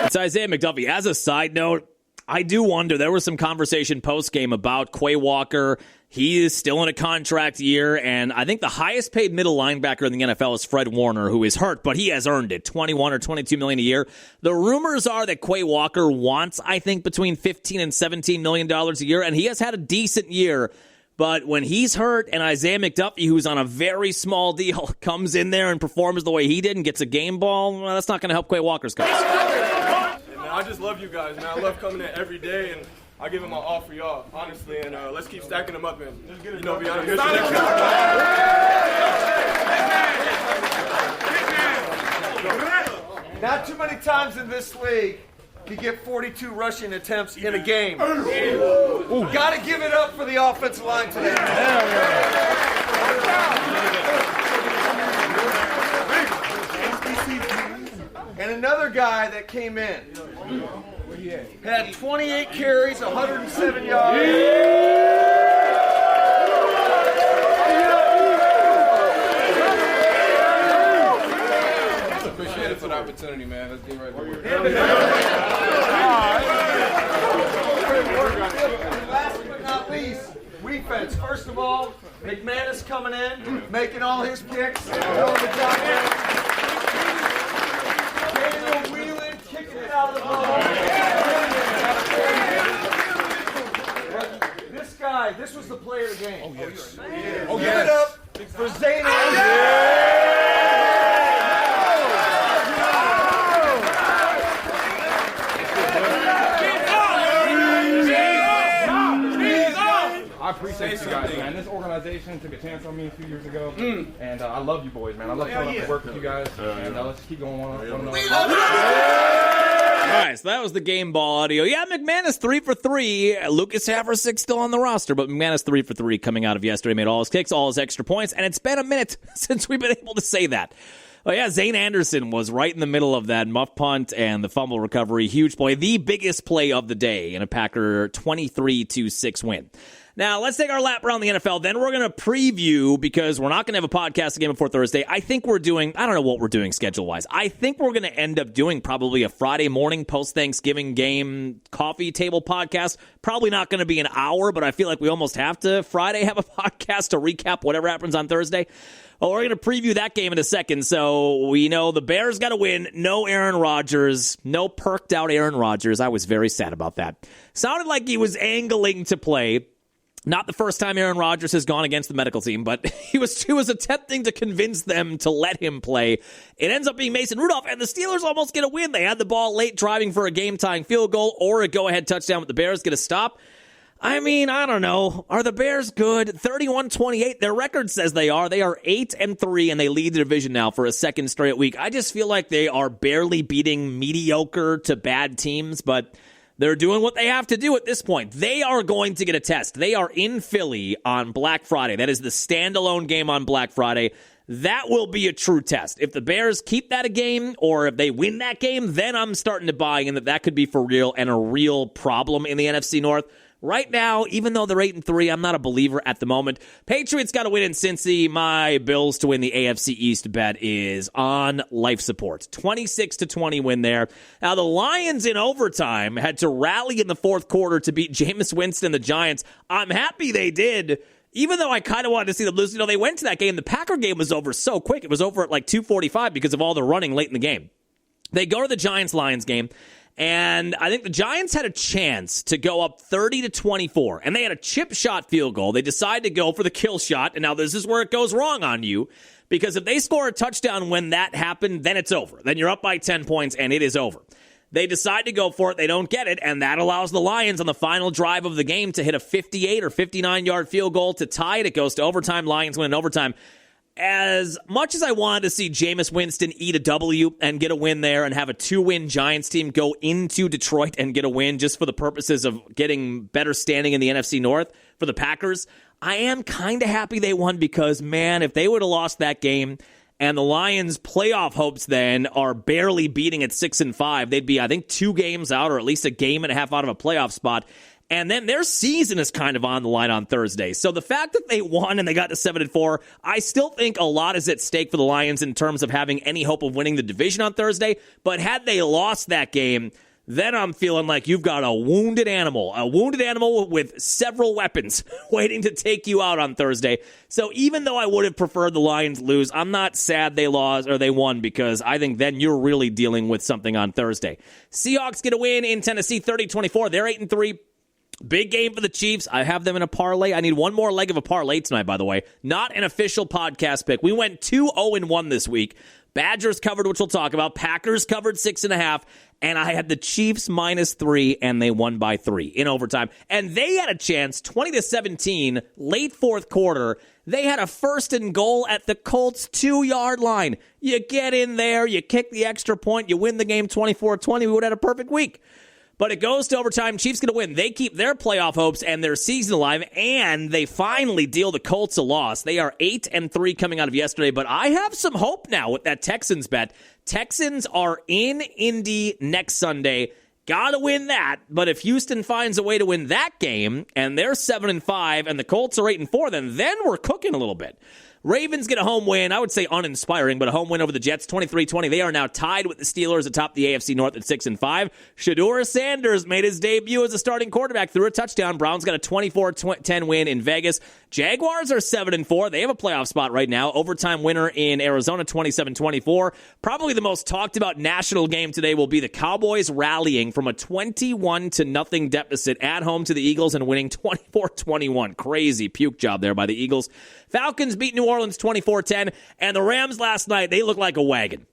It's Isaiah McDuffie. As a side note, I do wonder, there was some conversation post-game about Quay Walker. He is still in a contract year, and I think the highest paid middle linebacker in the NFL is Fred Warner, who is hurt, but he has earned it, $21 or $22 million a year. The rumors are that Quay Walker wants, I think, between $15 and $17 million a year, and he has had a decent year. But when he's hurt and Isaiah McDuffie, who's on a very small deal, comes in there and performs the way he did and gets a game ball, well, that's not going to help Quay Walker's cause. I just love you guys, man. I love coming in every day, and I give them my all for y'all, honestly. And let's keep stacking them up and, be on a good trajectory. Not too many times in this league you get 42 rushing attempts in a game. Got to give it up for the offensive line today. And another guy that came in had 28 carries, 107 yards. Appreciate it for the opportunity, man. Let's get right to work. Last but not least, defense. First of all, McManus coming in, making all his picks. Hell of a job there. Daniel Whelan kicking it out of the ball. This guy, this was the play of the game. Oh, yes. Give it up for Zane Anderson. I appreciate you guys, man. This organization took a chance on me a few years ago, and I love you boys, man. I love coming up to work with you guys, and let's keep going one another. All right, so that was the game ball audio. Yeah, McManus 3 for 3. Lucas Haversick still on the roster, but McManus 3 for 3 coming out of yesterday. Made all his kicks, all his extra points, and it's been a minute since we've been able to say that. Oh, yeah, Zane Anderson was right in the middle of that muff punt and the fumble recovery. Huge play. The biggest play of the day in a Packer 23-6 win. Now, let's take our lap around the NFL. Then we're going to preview, because we're not going to have a podcast again before Thursday. I think we're doing, I don't know what we're doing schedule-wise. I think we're going to end up doing probably a Friday morning post-Thanksgiving game coffee table podcast. Probably not going to be an hour, but I feel like we almost have to Friday have a podcast to recap whatever happens on Thursday. Well, we're going to preview that game in a second. So we know the Bears got to win. No Aaron Rodgers. No perked out Aaron Rodgers. I was very sad about that. Sounded like he was angling to play. Not the first time Aaron Rodgers has gone against the medical team, but he was attempting to convince them to let him play. It ends up being Mason Rudolph, and the Steelers almost get a win. They had the ball late, driving for a game-tying field goal or a go-ahead touchdown, but the Bears get a stop. I mean, I don't know. Are the Bears good? 31-28. Their record says they are. They are 8-3, and they lead the division now for a second straight week. I just feel like they are barely beating mediocre to bad teams, but they're doing what they have to do at this point. They are going to get a test. They are in Philly on Black Friday. That is the standalone game on Black Friday. That will be a true test. If the Bears keep that a game, or if they win that game, then I'm starting to buy in that could be for real and a real problem in the NFC North. Right now, even though they're 8-3, I'm not a believer at the moment. Patriots got to win in Cincy. My Bills to win the AFC East bet is on life support. 26-20 win there. Now, the Lions in overtime had to rally in the fourth quarter to beat Jameis Winston and the Giants. I'm happy they did, even though I kind of wanted to see them lose. You know, they went to that game. The Packer game was over so quick. It was over at like 2:45 because of all the running late in the game. They go to the Giants-Lions game. And I think the Giants had a chance to go up 30-24, and they had a chip shot field goal. They decided to go for the kill shot, and now this is where it goes wrong on you, because if they score a touchdown when that happened, then it's over. Then you're up by 10 points, and it is over. They decide to go for it. They don't get it, and that allows the Lions on the final drive of the game to hit a 58 or 59-yard field goal to tie it. It goes to overtime. Lions win in overtime. As much as I wanted to see Jameis Winston eat a W and get a win there and have a 2-win Giants team go into Detroit and get a win just for the purposes of getting better standing in the NFC North for the Packers, I am kind of happy they won, because, man, if they would have lost that game and the Lions' playoff hopes then are barely beating at 6-5, they'd be, I think, 2 games out, or at least a game and a half out of a playoff spot. And then their season is kind of on the line on Thursday. So the fact that they won and they got to 7-4, I still think a lot is at stake for the Lions in terms of having any hope of winning the division on Thursday. But had they lost that game, then I'm feeling like you've got a wounded animal with several weapons waiting to take you out on Thursday. So even though I would have preferred the Lions lose, I'm not sad they lost or they won, because I think then you're really dealing with something on Thursday. Seahawks get a win in Tennessee 30-24. They're 8-3. Big game for the Chiefs. I have them in a parlay. I need one more leg of a parlay tonight, by the way. Not an official podcast pick. We went 2-0-1 this week. Badgers covered, which we'll talk about. Packers covered 6.5. And I had the Chiefs -3, and they won by 3 in overtime. And they had a chance, 20-17, late fourth quarter. They had a 1st and goal at the Colts 2-yard line. You get in there, you kick the extra point, you win the game 24-20. We would have had a perfect week. But it goes to overtime. Chiefs going to win. They keep their playoff hopes and their season alive, and they finally deal the Colts a loss. They are 8-3 coming out of yesterday, but I have some hope now with that Texans bet. Texans are in Indy next Sunday. Got to win that, but if Houston finds a way to win that game, and they're 7-5, and the Colts are 8-4, then we're cooking a little bit. Ravens get a home win. I would say uninspiring, but a home win over the Jets, 23-20. They are now tied with the Steelers atop the AFC North at 6-5. Shedeur Sanders made his debut as a starting quarterback, threw a touchdown. Browns got a 24-10 win in Vegas. Jaguars are 7-4. They have a playoff spot right now. Overtime winner in Arizona, 27-24. Probably the most talked about national game today will be the Cowboys rallying from a 21-0 deficit at home to the Eagles and winning 24-21. Crazy puke job there by the Eagles. Falcons beat New Orleans 24-10, and the Rams last night, they look like a wagon.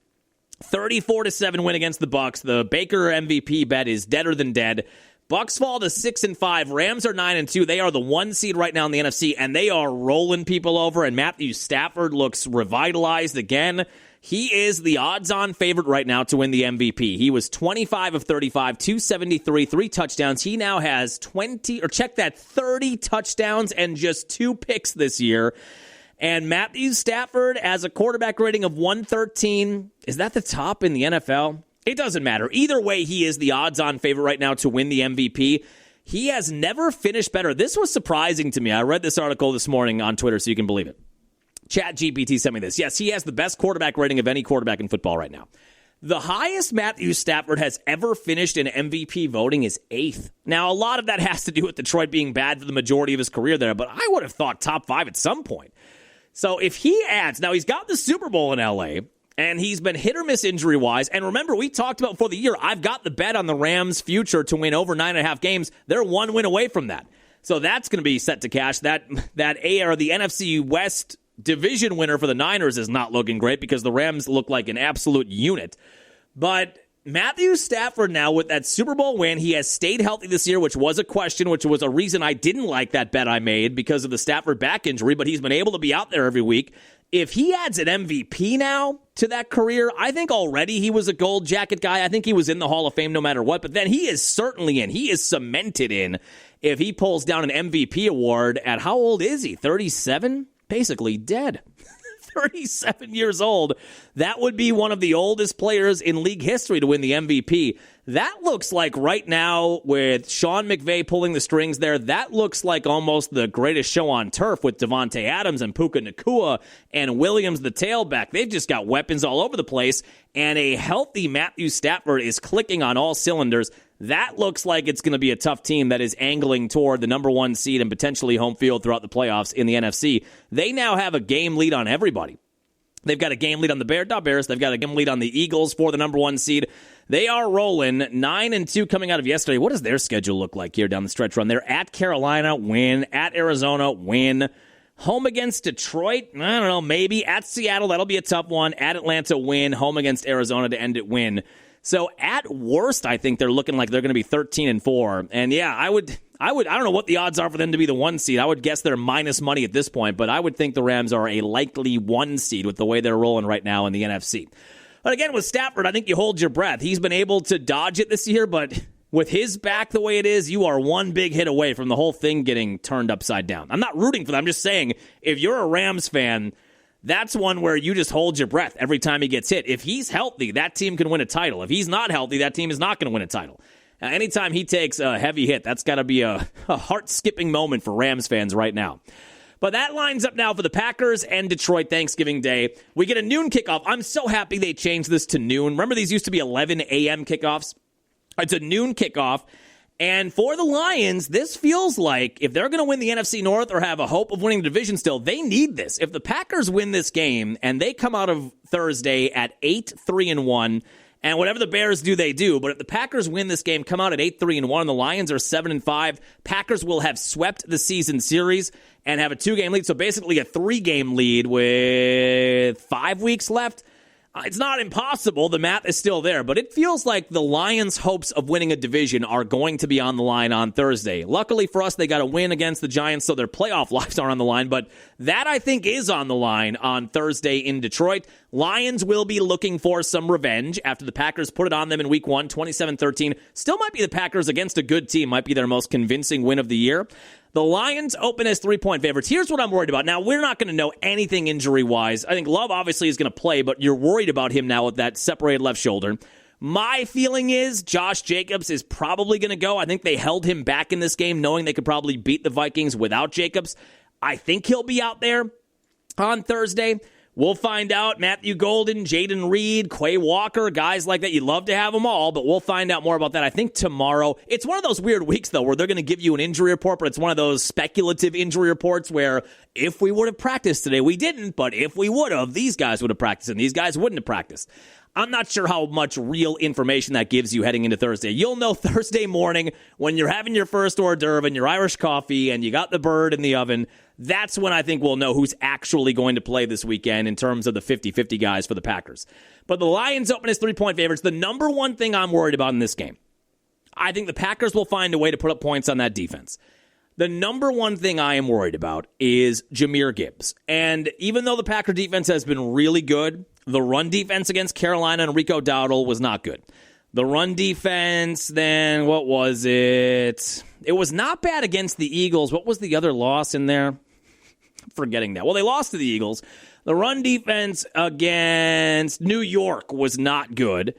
34-7 win against the Bucs. The Baker MVP bet is deader than dead. Bucs fall to 6-5. Rams are 9-2. They are the 1 seed right now in the NFC, and they are rolling people over, and Matthew Stafford looks revitalized again. He is the odds-on favorite right now to win the MVP. He was 25 of 35, 273, 3 touchdowns. He now has 30 touchdowns and just 2 picks this year. And Matthew Stafford has a quarterback rating of 113. Is that the top in the NFL? It doesn't matter. Either way, he is the odds-on favorite right now to win the MVP. He has never finished better. This was surprising to me. I read this article this morning on Twitter, so you can believe it. ChatGPT sent me this. Yes, he has the best quarterback rating of any quarterback in football right now. The highest Matthew Stafford has ever finished in MVP voting is 8th. Now, a lot of that has to do with Detroit being bad for the majority of his career there, but I would have thought top 5 at some point. So if he adds, now he's got the Super Bowl in LA, and he's been hit or miss injury-wise. And remember, we talked about before the year, I've got the bet on the Rams' future to win over 9.5 games. They're 1 win away from that. So that's going to be set to cash. That the NFC West division winner for the Niners is not looking great because the Rams look like an absolute unit. But Matthew Stafford now with that Super Bowl win, he has stayed healthy this year, which was a question, which was a reason I didn't like that bet I made because of the Stafford back injury, but he's been able to be out there every week. If he adds an MVP now to that career, I think already he was a gold jacket guy. I think he was in the Hall of Fame no matter what, but then he is certainly in. He is cemented in if he pulls down an MVP award at, how old is he, 37? Basically dead. 37 years old. That would be one of the oldest players in league history to win the MVP. That looks like right now with Sean McVay pulling the strings there, that looks like almost the greatest show on turf with Devontae Adams and Puka Nacua and Williams the tailback. They've just got weapons all over the place, and a healthy Matthew Stafford is clicking on all cylinders. That looks like it's going to be a tough team that is angling toward the number 1 seed and potentially home field throughout the playoffs in the NFC. They now have a game lead on everybody. They've got a game lead on the Bears. They've got a game lead on the Eagles for the number 1 seed. They are rolling 9-2 coming out of yesterday. What does their schedule look like here down the stretch run? They're at Carolina, win. At Arizona, win. Home against Detroit, I don't know, maybe. At Seattle, that'll be a tough one. At Atlanta, win. Home against Arizona to end it, win. So at worst, I think they're looking like they're going to be 13-4. And yeah, I don't know what the odds are for them to be the 1 seed. I would guess they're minus money at this point, but I would think the Rams are a likely 1 seed with the way they're rolling right now in the NFC. But again, with Stafford, I think you hold your breath. He's been able to dodge it this year, but with his back the way it is, you are one big hit away from the whole thing getting turned upside down. I'm not rooting for them. I'm just saying, if you're a Rams fan, that's one where you just hold your breath every time he gets hit. If he's healthy, that team can win a title. If he's not healthy, that team is not going to win a title. Anytime he takes a heavy hit, that's got to be a heart-skipping moment for Rams fans right now. But that lines up now for the Packers and Detroit Thanksgiving Day. We get a noon kickoff. I'm so happy they changed this to noon. Remember, these used to be 11 a.m. kickoffs? It's a noon kickoff. And for the Lions, this feels like if they're going to win the NFC North or have a hope of winning the division still, they need this. If the Packers win this game and they come out of Thursday at 8-3-1 And whatever the Bears do, they do. But if the Packers win this game, come out at 8-3-1, the Lions are 7-5, Packers will have swept the season series and have a 2-game lead. So basically a 3-game lead with 5 weeks left. It's not impossible. The math is still there, but it feels like the Lions' hopes of winning a division are going to be on the line on Thursday. Luckily for us, they got a win against the Giants, so their playoff lives are on the line, but that, I think, is on the line on Thursday in Detroit. Lions will be looking for some revenge after the Packers put it on them in Week 1, 27-13. Still might be the Packers against a good team, might be their most convincing win of the year. The Lions open as 3-point favorites. Here's what I'm worried about. Now, we're not going to know anything injury-wise. I think Love obviously is going to play, but you're worried about him now with that separated left shoulder. My feeling is Josh Jacobs is probably going to go. I think they held him back in this game, knowing they could probably beat the Vikings without Jacobs. I think he'll be out there on Thursday. We'll find out. Matthew Golden, Jaden Reed, Quay Walker, guys like that. You'd love to have them all, but we'll find out more about that, I think, tomorrow. It's one of those weird weeks, though, where they're going to give you an injury report, but it's one of those speculative injury reports where if we would have practiced today, we didn't, but if we would have, these guys would have practiced, and these guys wouldn't have practiced. I'm not sure how much real information that gives you heading into Thursday. You'll know Thursday morning when you're having your first hors d'oeuvre and your Irish coffee and you got the bird in the oven. That's when I think we'll know who's actually going to play this weekend in terms of the 50-50 guys for the Packers. But the Lions open as 3-point favorites. The number one thing I'm worried about in this game, I think the Packers will find a way to put up points on that defense. The number one thing I am worried about is Jahmyr Gibbs. And even though the Packer defense has been really good, the run defense against Carolina and Rico Dowdle was not good. The run defense, then, what was it? It was not bad against the Eagles. What was the other loss in there? I'm forgetting that. Well, they lost to the Eagles. The run defense against New York was not good.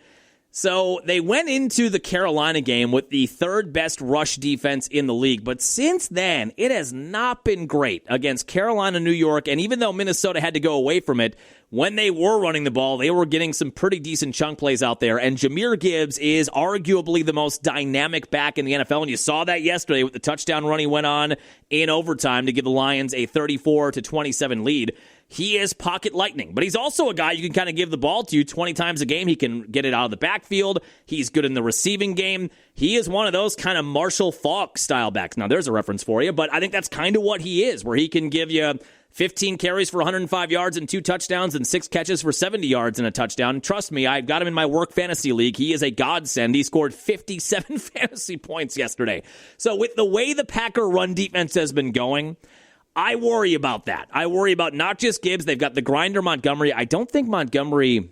So they went into the Carolina game with the third best rush defense in the league. But since then, it has not been great against Carolina, New York. And even though Minnesota had to go away from it, when they were running the ball, they were getting some pretty decent chunk plays out there. And Jahmyr Gibbs is arguably the most dynamic back in the NFL. And you saw that yesterday with the touchdown run he went on in overtime to give the Lions a 34-27 lead. He is pocket lightning, but he's also a guy you can kind of give the ball to 20 times a game. He can get it out of the backfield. He's good in the receiving game. He is one of those kind of Marshall Faulk style backs. Now, there's a reference for you, but I think that's kind of what he is, where he can give you 15 carries for 105 yards and 2 touchdowns and 6 catches for 70 yards and a touchdown. Trust me, I've got him in my work fantasy league. He is a godsend. He scored 57 fantasy points yesterday. So with the way the Packer run defense has been going, I worry about that. I worry about not just Gibbs. They've got the grinder Montgomery. I don't think Montgomery,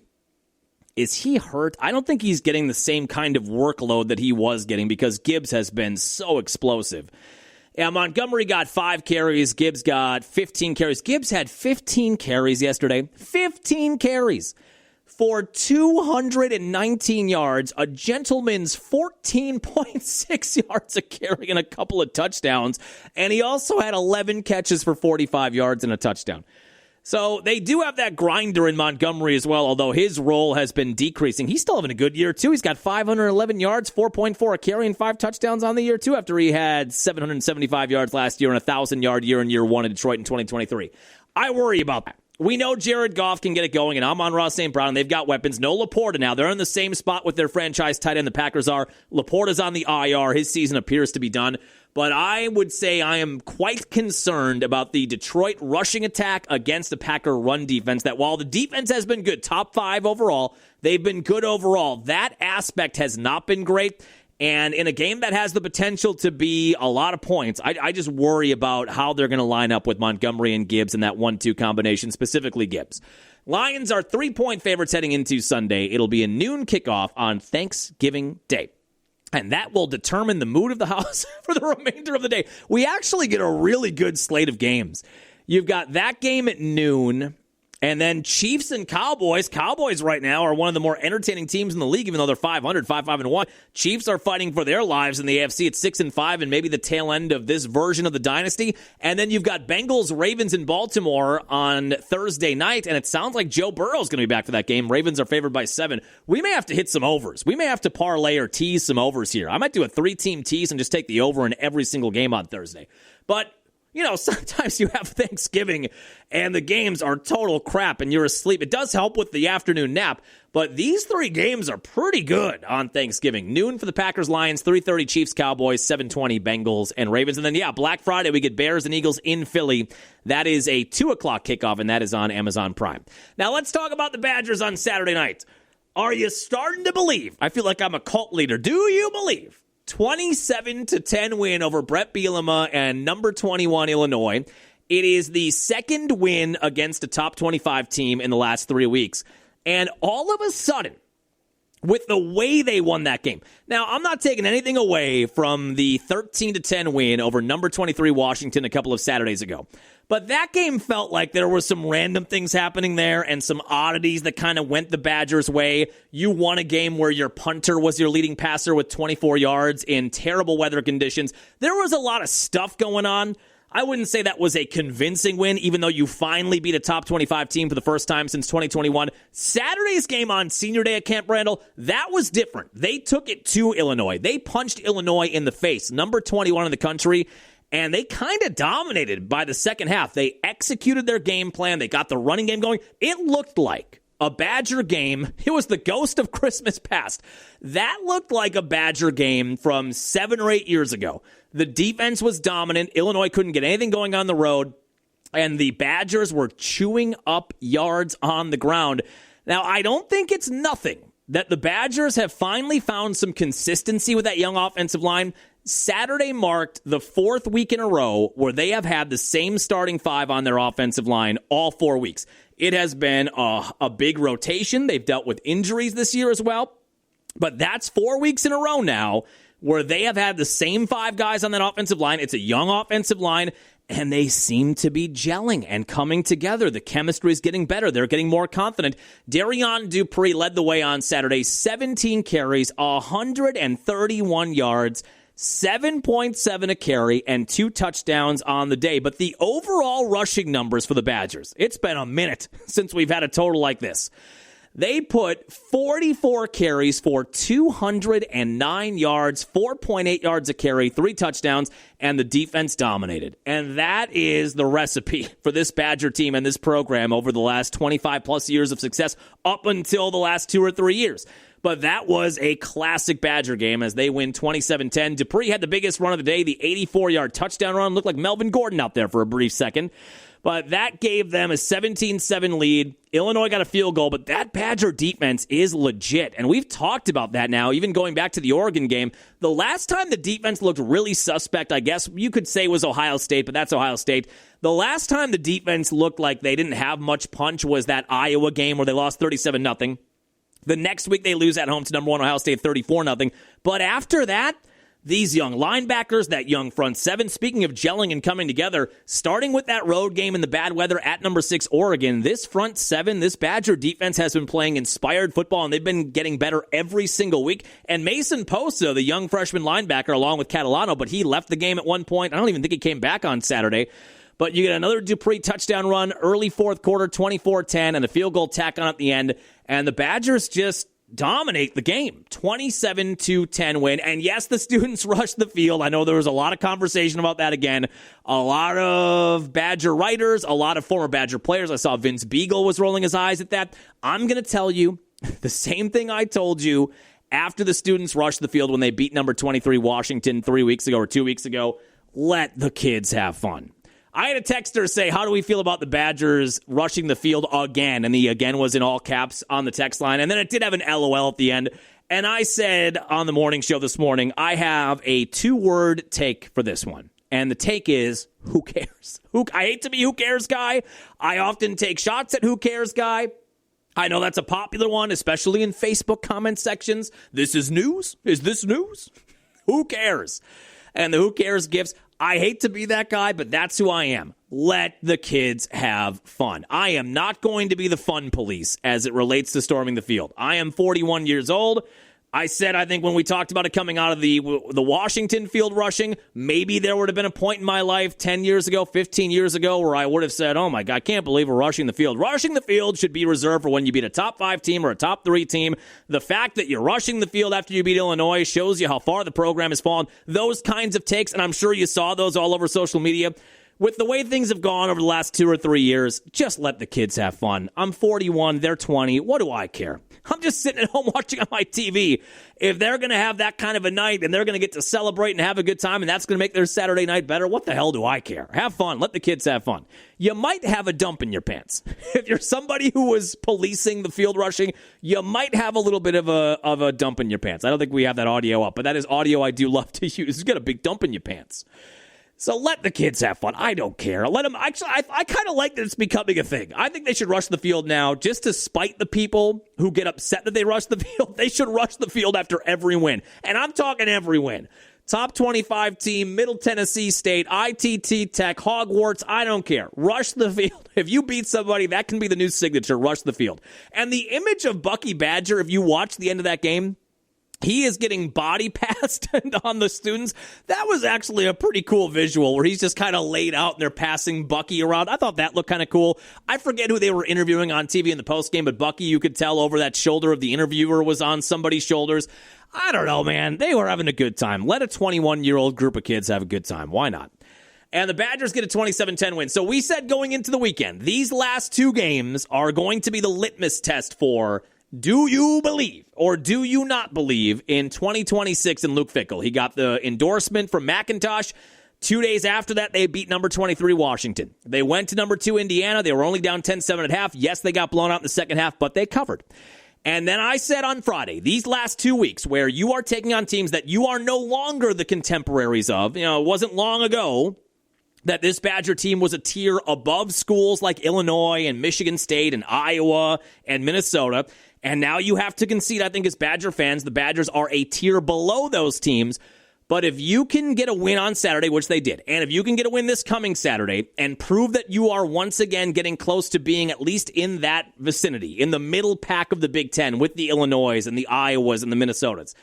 is he hurt? I don't think he's getting the same kind of workload that he was getting because Gibbs has been so explosive. Yeah, Montgomery got 5 carries. Gibbs got 15 carries. Gibbs had 15 carries yesterday. 15 carries for 219 yards, a gentleman's 14.6 yards a carry and a couple of touchdowns. And he also had 11 catches for 45 yards and a touchdown. So they do have that grinder in Montgomery as well, although his role has been decreasing. He's still having a good year, too. He's got 511 yards, 4.4 a carry, and 5 touchdowns on the year, too, after he had 775 yards last year and a 1,000-yard year in year one in Detroit in 2023. I worry about that. We know Jared Goff can get it going, and Amon-Ra St. Brown, and they've got weapons. No Laporta now. They're in the same spot with their franchise tight end, the Packers are. Laporta's on the IR. His season appears to be done. But I would say I am quite concerned about the Detroit rushing attack against the Packer run defense, that while the defense has been good, top 5 overall, they've been good overall. That aspect has not been great. And in a game that has the potential to be a lot of points, I just worry about how they're going to line up with Montgomery and Gibbs in that 1-2 combination, specifically Gibbs. Lions are 3-point favorites heading into Sunday. It'll be a noon kickoff on Thanksgiving Day. And that will determine the mood of the house for the remainder of the day. We actually get a really good slate of games. You've got that game at noon. And then Chiefs and Cowboys. Cowboys right now are one of the more entertaining teams in the league, even though they're 5-5-1. Chiefs are fighting for their lives in the AFC at 6-5 and maybe the tail end of this version of the dynasty. And then you've got Bengals, Ravens in Baltimore on Thursday night, and it sounds like Joe Burrow's going to be back for that game. Ravens are favored by 7. We may have to hit some overs. We may have to parlay or tease some overs here. I might do a 3-team tease and just take the over in every single game on Thursday. But You know, sometimes you have Thanksgiving and the games are total crap and you're asleep. It does help with the afternoon nap, but these 3 games are pretty good on Thanksgiving. Noon for the Packers, Lions, 3:30 Chiefs, Cowboys, 7:20 Bengals and Ravens. And then, Black Friday, we get Bears and Eagles in Philly. That is a 2 o'clock kickoff, and that is on Amazon Prime. Now, let's talk about the Badgers on Saturday night. Are you starting to believe? I feel like I'm a cult leader. Do you believe? 27-10 win over Brett Bielema and number 21 Illinois. It is the second win against a top 25 team in the last 3 weeks. And all of a sudden, with the way they won that game. Now, I'm not taking anything away from the 13-10 win over number 23 Washington a couple of Saturdays ago. But that game felt like there were some random things happening there and some oddities that kind of went the Badgers' way. You won a game where your punter was your leading passer with 24 yards in terrible weather conditions. There was a lot of stuff going on. I wouldn't say that was a convincing win, even though you finally beat a top 25 team for the first time since 2021. Saturday's game on Senior Day at Camp Randall, that was different. They took it to Illinois. They punched Illinois in the face, number 21 in the country, and they kind of dominated by the second half. They executed their game plan. They got the running game going. It looked like a Badger game. It was the ghost of Christmas past. That looked like a Badger game from 7 or 8 years ago. The defense was dominant. Illinois couldn't get anything going on the road, and the Badgers were chewing up yards on the ground. Now, I don't think it's nothing that the Badgers have finally found some consistency with that young offensive line. Saturday marked the 4th week in a row where they have had the same starting 5 on their offensive line all 4 weeks. It has been a big rotation. They've dealt with injuries this year as well. But that's 4 weeks in a row now where they have had the same 5 guys on that offensive line. It's a young offensive line, and they seem to be gelling and coming together. The chemistry is getting better. They're getting more confident. Darion Dupree led the way on Saturday. 17 carries, 131 yards, 7.7 a carry, and 2 touchdowns on the day. But the overall rushing numbers for the Badgers, it's been a minute since we've had a total like this. They put 44 carries for 209 yards, 4.8 yards a carry, 3 touchdowns, and the defense dominated. And that is the recipe for this Badger team and this program over the last 25-plus years of success up until the last 2 or 3 years. But that was a classic Badger game as they win 27-10. Dupree had the biggest run of the day, the 84-yard touchdown run. Looked like Melvin Gordon out there for a brief second. But that gave them a 17-7 lead. Illinois got a field goal, but that Badger defense is legit. And we've talked about that now, even going back to the Oregon game. The last time the defense looked really suspect, I guess you could say, was Ohio State, but that's Ohio State. The last time the defense looked like they didn't have much punch was that Iowa game where they lost 37-0. The next week they lose at home to number 1 Ohio State 34-0. But after that, these young linebackers, that young front 7, speaking of gelling and coming together, starting with that road game in the bad weather at number 6 Oregon, this front 7, this Badger defense has been playing inspired football, and they've been getting better every single week. And Mason Posa, the young freshman linebacker, along with Catalano, but he left the game at one point. I don't even think he came back on Saturday. But you get another Dupree touchdown run, early 4th quarter, 24-10, and a field goal tack on at the end. And the Badgers just dominate the game. 27-10 win. And yes, the students rushed the field. I know there was a lot of conversation about that again. A lot of Badger writers, a lot of former Badger players. I saw Vince Beagle was rolling his eyes at that. I'm going to tell you the same thing I told you after the students rushed the field when they beat number 23 Washington 3 weeks ago or 2 weeks ago. Let the kids have fun. I had a texter say, how do we feel about the Badgers rushing the field again? And the again was in all caps on the text line. And then it did have an LOL at the end. And I said on the morning show this morning, I have a 2-word take for this one. And the take is, who cares? I hate to be who cares guy. I often take shots at who cares guy. I know that's a popular one, especially in Facebook comment sections. This is news? Is this news? Who cares? And the who cares gifts. I hate to be that guy, but that's who I am. Let the kids have fun. I am not going to be the fun police as it relates to storming the field. I am 41 years old. I said, I think when we talked about it coming out of the Washington field rushing, maybe there would have been a point in my life 10 years ago, 15 years ago, where I would have said, oh my God, I can't believe we're rushing the field. Rushing the field should be reserved for when you beat a top 5 team or a top 3 team. The fact that you're rushing the field after you beat Illinois shows you how far the program has fallen. Those kinds of takes, and I'm sure you saw those all over social media. with the way things have gone over the last 2 or 3 years, just let the kids have fun. I'm 41, they're 20. What do I care? I'm just sitting at home watching on my TV. If they're going to have that kind of a night and they're going to get to celebrate and have a good time and that's going to make their Saturday night better, what the hell do I care? Have fun. Let the kids have fun. You might have a dump in your pants. If you're somebody who was policing the field rushing, you might have a little bit of a dump in your pants. I don't think we have that audio up, but that is audio I do love to use. You got a big dump in your pants. So let the kids have fun. I don't care. Let them. Actually, I kind of like that it's becoming a thing. I think they should rush the field now just to spite the people who get upset that they rush the field. They should rush the field after every win. And I'm talking every win. Top 25 team, Middle Tennessee State, ITT Tech, Hogwarts, I don't care. Rush the field. If you beat somebody, that can be the new signature, rush the field. And the image of Bucky Badger, if you watch the end of that game, he is getting body passed on the students. That was actually a pretty cool visual where he's just kind of laid out and they're passing Bucky around. I thought that looked kind of cool. I forget who they were interviewing on TV in the postgame, but Bucky, you could tell over that shoulder of the interviewer was on somebody's shoulders. I don't know, man. They were having a good time. Let a 21-year-old group of kids have a good time. Why not? And the Badgers get a 27-10 win. So we said going into the weekend, these last 2 games are going to be the litmus test for do you believe or do you not believe in 2026 in Luke Fickell? He got the endorsement from McIntosh. 2 days after that, they beat number 23 Washington. They went to number 2 Indiana. They were only down 10-7 at half. Yes, they got blown out in the second half, but they covered. And then I said on Friday, these last 2 weeks where you are taking on teams that you are no longer the contemporaries of, it wasn't long ago that this Badger team was a tier above schools like Illinois and Michigan State and Iowa and Minnesota. And now you have to concede, I think, as Badger fans, the Badgers are a tier below those teams. But if you can get a win on Saturday, which they did, and if you can get a win this coming Saturday and prove that you are once again getting close to being at least in that vicinity, in the middle pack of the Big Ten with the Illinois and the Iowas and the Minnesotas,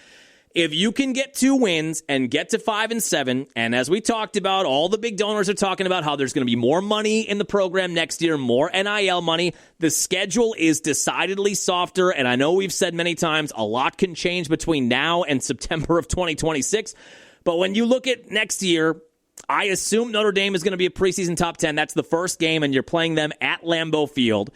if you can get 2 wins and get to 5-7, and as we talked about, all the big donors are talking about how there's going to be more money in the program next year, more NIL money. The schedule is decidedly softer, and I know we've said many times a lot can change between now and September of 2026. But when you look at next year, I assume Notre Dame is going to be a preseason top 10. That's the first game, and you're playing them at Lambeau Field.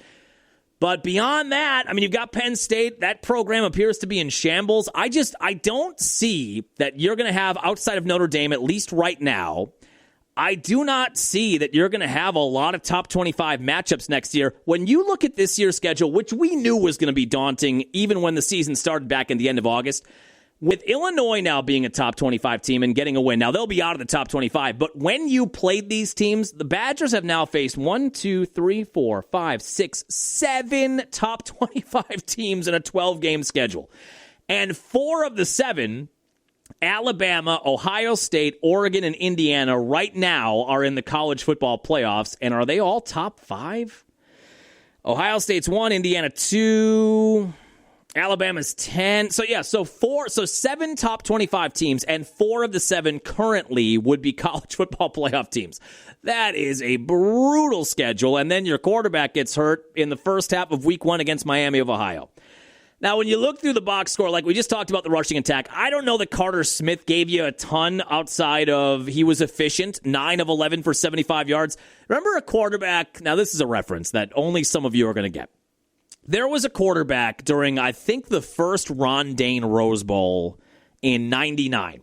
But beyond that, I mean, you've got Penn State. That program appears to be in shambles. I don't see that you're going to have, outside of Notre Dame, at least right now, I do not see that you're going to have a lot of top 25 matchups next year. When you look at this year's schedule, which we knew was going to be daunting even when the season started back in the end of August, with Illinois now being a top 25 team and getting a win, now they'll be out of the top 25, but when you played these teams, the Badgers have now faced 7 top 25 teams in a 12-game schedule. And 4 of the 7, Alabama, Ohio State, Oregon, and Indiana right now are in the college football playoffs. And are they all top 5? Ohio State's 1, Indiana 2... Alabama's 10. So 7 top 25 teams, and 4 of the 7 currently would be college football playoff teams. That is a brutal schedule. And then your quarterback gets hurt in the first half of week 1 against Miami of Ohio. Now, when you look through the box score, like we just talked about the rushing attack, I don't know that Carter Smith gave you a ton outside of he was efficient, 9 of 11 for 75 yards. Remember a quarterback, now this is a reference that only some of you are going to get. There was a quarterback during, I think, the first Ron Dane Rose Bowl in 99.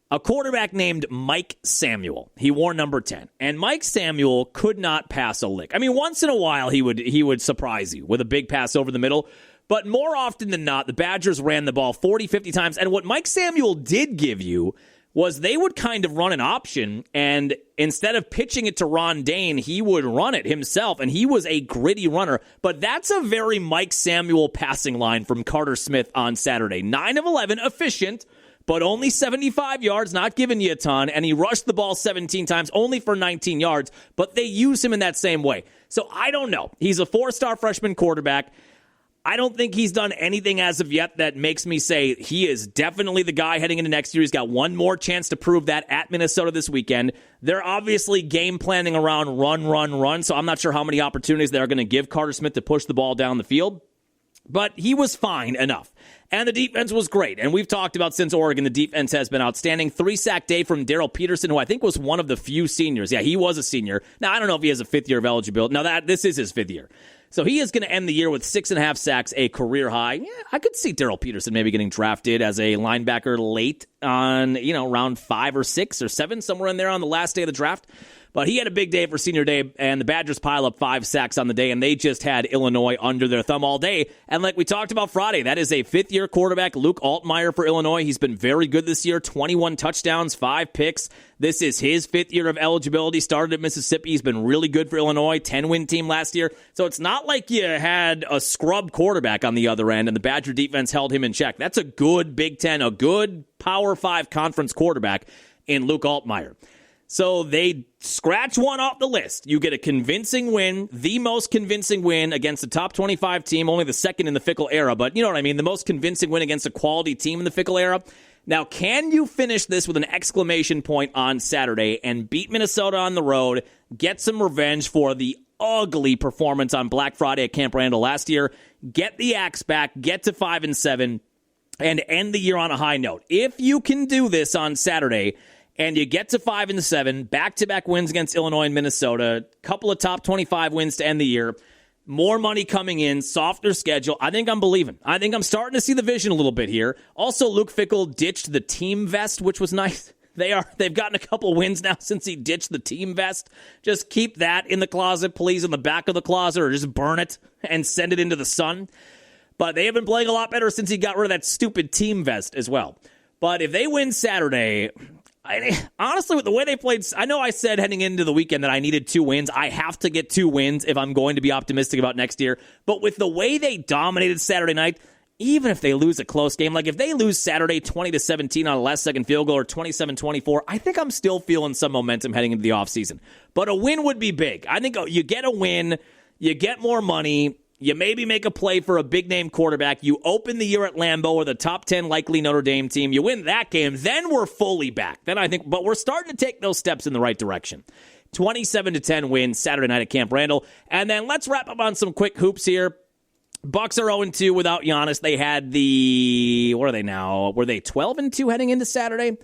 A quarterback named Mike Samuel. He wore number 10. And Mike Samuel could not pass a lick. I mean, once in a while he would surprise you with a big pass over the middle. But more often than not, the Badgers ran the ball 40, 50 times. And what Mike Samuel did give you was they would kind of run an option, and instead of pitching it to Ron Dane, he would run it himself, and he was a gritty runner. But that's a very Mike Samuel passing line from Carter Smith on Saturday. 9 of 11, efficient, but only 75 yards, not giving you a ton, and he rushed the ball 17 times, only for 19 yards, but they use him in that same way. So I don't know. He's a 4-star freshman quarterback. I don't think he's done anything as of yet that makes me say he is definitely the guy heading into next year. He's got one more chance to prove that at Minnesota this weekend. They're obviously game planning around run, so I'm not sure how many opportunities they're going to give Carter Smith to push the ball down the field. But he was fine enough. And the defense was great. And we've talked about since Oregon, the defense has been outstanding. 3-sack day from Daryl Peterson, who I think was one of the few seniors. Yeah, he was a senior. Now, I don't know if he has a fifth year of eligibility. Now, this is his fifth year. So he is going to end the year with 6.5 sacks, a career high. Yeah, I could see Daryl Peterson maybe getting drafted as a linebacker late on, round 5 or 6 or 7, somewhere in there on the last day of the draft. But he had a big day for senior day, and the Badgers pile up 5 sacks on the day, and they just had Illinois under their thumb all day. And like we talked about Friday, that is a fifth-year quarterback, Luke Altmaier for Illinois. He's been very good this year, 21 touchdowns, 5 picks. This is his 5th year of eligibility, started at Mississippi. He's been really good for Illinois, 10-win team last year. So it's not like you had a scrub quarterback on the other end, and the Badger defense held him in check. That's a good Big Ten, a good Power 5 conference quarterback in Luke Altmaier. So they scratch one off the list. You get a convincing win, the most convincing win against a top 25 team, only the second in the Fickell era, but you know what I mean, the most convincing win against a quality team in the Fickell era. Now, can you finish this with an exclamation point on Saturday and beat Minnesota on the road, get some revenge for the ugly performance on Black Friday at Camp Randall last year, get the axe back, get to 5-7, and end the year on a high note? If you can do this on Saturday, and you get to 5-7, back-to-back wins against Illinois and Minnesota, couple of top 25 wins to end the year, more money coming in, softer schedule, I think I'm believing. I think I'm starting to see the vision a little bit here. Also, Luke Fickell ditched the team vest, which was nice. They've gotten a couple wins now since he ditched the team vest. Just keep that in the closet, please, in the back of the closet, or just burn it and send it into the sun. But they have been playing a lot better since he got rid of that stupid team vest as well. But if they win Saturday, honestly, with the way they played, I know I said heading into the weekend that I needed 2 wins. I have to get 2 wins if I'm going to be optimistic about next year. But with the way they dominated Saturday night, even if they lose a close game, like if they lose Saturday 20-17 on a last-second field goal or 27-24, I think I'm still feeling some momentum heading into the offseason. But a win would be big. I think you get a win, you get more money, you maybe make a play for a big-name quarterback. You open the year at Lambeau or the top 10 likely Notre Dame team. You win that game. Then we're fully back. But we're starting to take those steps in the right direction. 27-10 win Saturday night at Camp Randall. And then let's wrap up on some quick hoops here. Bucks are 0-2 without Giannis. They had what are they now? Were they 12-2 heading into Saturday?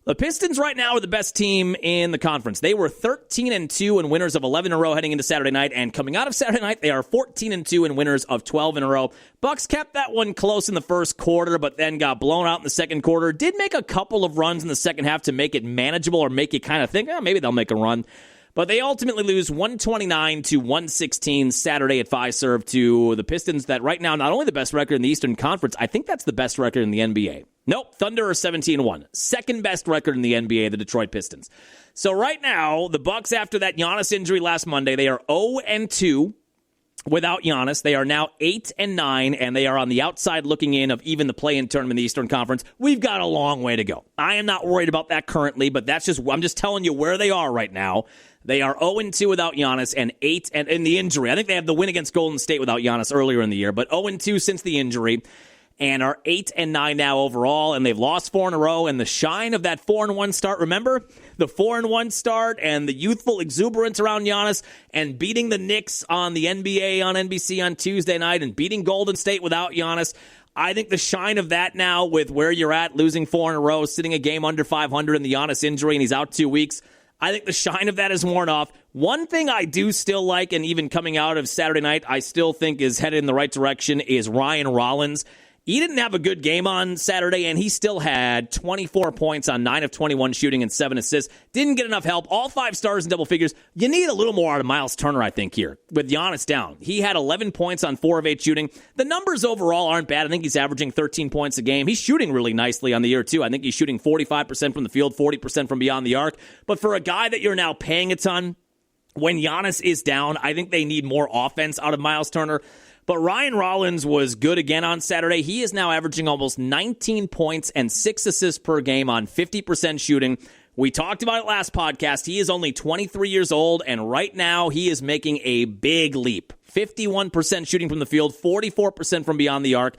The Pistons right now are the best team in the conference. They were 13-2 and winners of 11 in a row heading into Saturday night. And coming out of Saturday night, they are 14-2 and winners of 12 in a row. Bucks kept that one close in the first quarter, but then got blown out in the second quarter. Did make a couple of runs in the second half to make it manageable or make you kind of think, maybe they'll make a run. But they ultimately lose 129-116 Saturday at Fiserv to the Pistons that right now, not only the best record in the Eastern Conference, I think that's the best record in the NBA. Nope, Thunder are 17-1. Second best record in the NBA, the Detroit Pistons. So right now, the Bucks, after that Giannis injury last Monday, they are 0-2 without Giannis. They are now 8-9, and they are on the outside looking in of even the play-in tournament in the Eastern Conference. We've got a long way to go. I am not worried about that currently, but I'm just telling you where they are right now. They are 0-2 without Giannis and 8 and in the injury. I think they have the win against Golden State without Giannis earlier in the year, but 0-2 since the injury and are 8-9 now overall, and they've lost 4 in a row. And the shine of that 4-1 start, remember? The 4-1 start and the youthful exuberance around Giannis and beating the Knicks on the NBA on NBC on Tuesday night and beating Golden State without Giannis. I think the shine of that now with where you're at, losing 4 in a row, sitting a game under 500 in the Giannis injury, and he's out 2 weeks, I think the shine of that is worn off. One thing I do still like, and even coming out of Saturday night, I still think is headed in the right direction, is Ryan Rollins. He didn't have a good game on Saturday, and he still had 24 points on 9 of 21 shooting and 7 assists. Didn't get enough help. All 5 stars in double figures. You need a little more out of Miles Turner, I think, here, with Giannis down. He had 11 points on 4 of 8 shooting. The numbers overall aren't bad. I think he's averaging 13 points a game. He's shooting really nicely on the year, too. I think he's shooting 45% from the field, 40% from beyond the arc. But for a guy that you're now paying a ton, when Giannis is down, I think they need more offense out of Miles Turner. But Ryan Rollins was good again on Saturday. He is now averaging almost 19 points and 6 assists per game on 50% shooting. We talked about it last podcast. He is only 23 years old, and right now he is making a big leap. 51% shooting from the field, 44% from beyond the arc,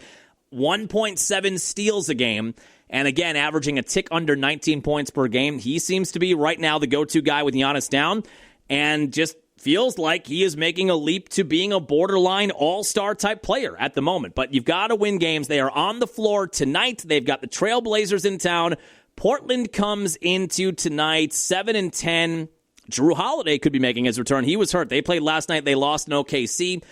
1.7 steals a game, and again, averaging a tick under 19 points per game. He seems to be right now the go-to guy with Giannis down, and just feels like he is making a leap to being a borderline all-star type player at the moment. But you've got to win games. They are on the floor tonight. They've got the Trailblazers in town. Portland comes into tonight 7-10. Drew Holiday could be making his return. He was hurt. They played last night. They lost in OKC.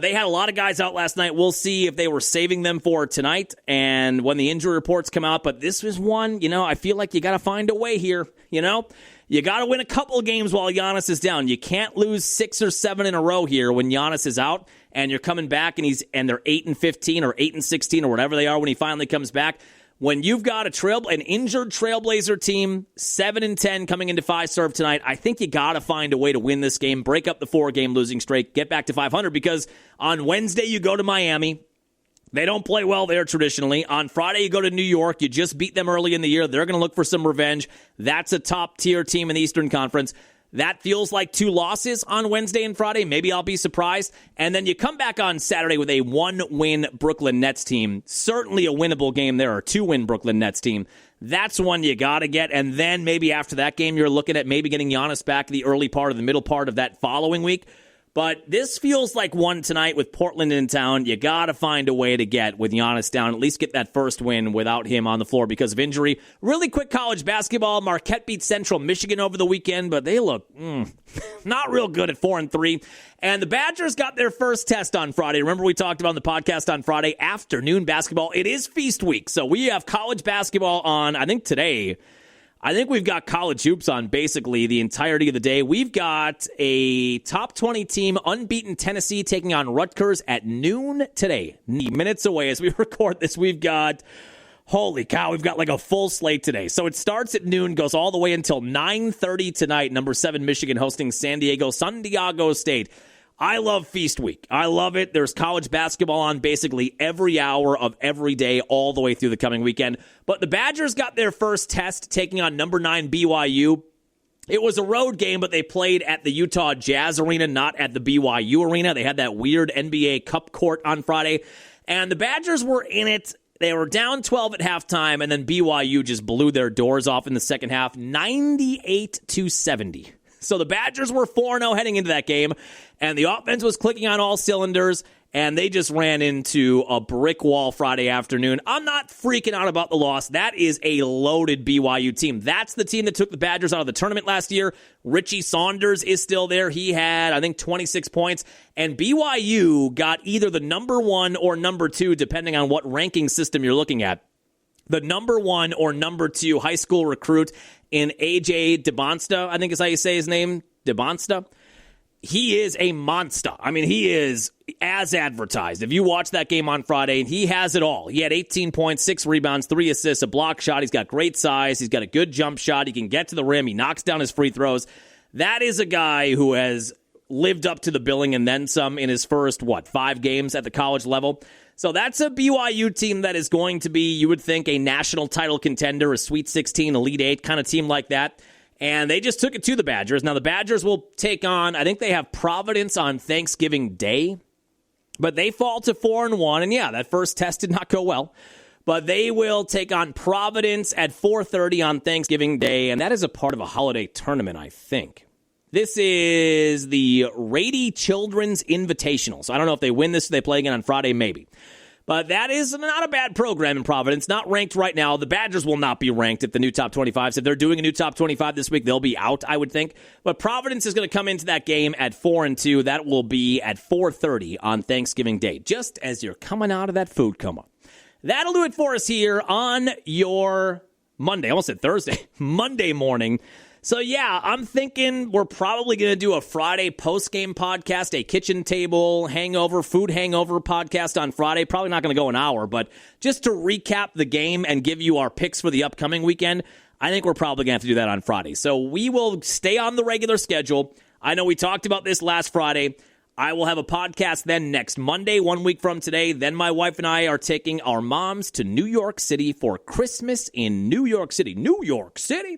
They had a lot of guys out last night. We'll see if they were saving them for tonight and when the injury reports come out. But this was one, I feel like you got to find a way here, You got to win a couple of games while Giannis is down. You can't lose 6 or 7 in a row here when Giannis is out and you're coming back and they're 8-15 or 8-16 or whatever they are when he finally comes back. When you've got an injured Trailblazer team, 7-10 coming into 5-serve tonight, I think you got to find a way to win this game, break up the 4-game losing streak, get back to 500 because on Wednesday you go to Miami. They don't play well there traditionally. On Friday, you go to New York. You just beat them early in the year. They're going to look for some revenge. That's a top-tier team in the Eastern Conference. That feels like 2 losses on Wednesday and Friday. Maybe I'll be surprised. And then you come back on Saturday with a 1-win Brooklyn Nets team. Certainly a winnable game there, or 2-win Brooklyn Nets team. That's one you got to get. And then maybe after that game, you're looking at maybe getting Giannis back the early part or the middle part of that following week. But this feels like one tonight with Portland in town. You got to find a way to get with Giannis down, at least get that first win without him on the floor because of injury. Really quick college basketball. Marquette beat Central Michigan over the weekend, but they look not real good at 4-3. And the Badgers got their first test on Friday. Remember we talked about on the podcast on Friday, afternoon basketball. It is feast week, so we have college basketball on, I think today. I think we've got college hoops on basically the entirety of the day. We've got a top 20 team, unbeaten Tennessee, taking on Rutgers at noon today. Minutes away as we record this, we've got, holy cow, we've got like a full slate today. So it starts at noon, goes all the way until 9:30 tonight. Number 7 Michigan hosting San Diego State. I love Feast Week. I love it. There's college basketball on basically every hour of every day all the way through the coming weekend. But the Badgers got their first test taking on number 9 BYU. It was a road game, but they played at the Utah Jazz Arena, not at the BYU Arena. They had that weird NBA Cup court on Friday. And the Badgers were in it. They were down 12 at halftime, and then BYU just blew their doors off in the second half, 98-70. So the Badgers were 4-0 heading into that game, and the offense was clicking on all cylinders, and they just ran into a brick wall Friday afternoon. I'm not freaking out about the loss. That is a loaded BYU team. That's the team that took the Badgers out of the tournament last year. Richie Saunders is still there. He had, I think, 26 points, and BYU got either the number 1 or number 2, depending on what ranking system you're looking at. The number 1 or number 2 high school recruit in AJ DeBonsta, I think is how you say his name, DeBonsta. He is a monster. I mean, he is as advertised. If you watch that game on Friday, he has it all. He had 18 points, 6 rebounds, 3 assists, a block shot. He's got great size. He's got a good jump shot. He can get to the rim. He knocks down his free throws. That is a guy who has lived up to the billing and then some in his first, 5 games at the college level. So that's a BYU team that is going to be, you would think, a national title contender, a Sweet 16, Elite 8 kind of team like that. And they just took it to the Badgers. Now the Badgers will take on, I think they have Providence on Thanksgiving Day. But they fall to 4-1. And yeah, that first test did not go well. But they will take on Providence at 4:30 on Thanksgiving Day. And that is a part of a holiday tournament, I think. This is the Rady Children's Invitational. So I don't know if they win this, they play again on Friday, maybe. But that is not a bad program in Providence. Not ranked right now. The Badgers will not be ranked at the new top 25. So if they're doing a new top 25 this week, they'll be out, I would think. But Providence is going to come into that game at 4-2. That will be at 4:30 on Thanksgiving Day, just as you're coming out of that food coma. That'll do it for us here on your Monday. I almost said Thursday. Monday morning. So, yeah, I'm thinking we're probably going to do a Friday post-game podcast, a kitchen table hangover, food hangover podcast on Friday. Probably not going to go an hour, but just to recap the game and give you our picks for the upcoming weekend, I think we're probably going to have to do that on Friday. So we will stay on the regular schedule. I know we talked about this last Friday. I will have a podcast then next Monday, 1 week from today. Then my wife and I are taking our moms to New York City for Christmas in New York City. New York City!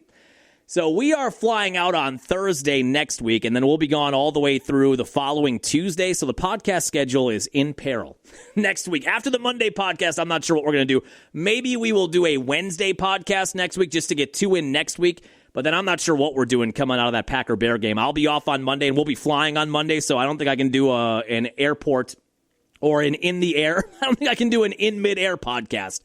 So we are flying out on Thursday next week, and then we'll be gone all the way through the following Tuesday. So the podcast schedule is in peril next week. After the Monday podcast, I'm not sure what we're going to do. Maybe we will do a Wednesday podcast next week just to get 2 in next week. But then I'm not sure what we're doing coming out of that Packer-Bear game. I'll be off on Monday, and we'll be flying on Monday, so I don't think I can do an airport or an in the air. I don't think I can do an in mid-air podcast.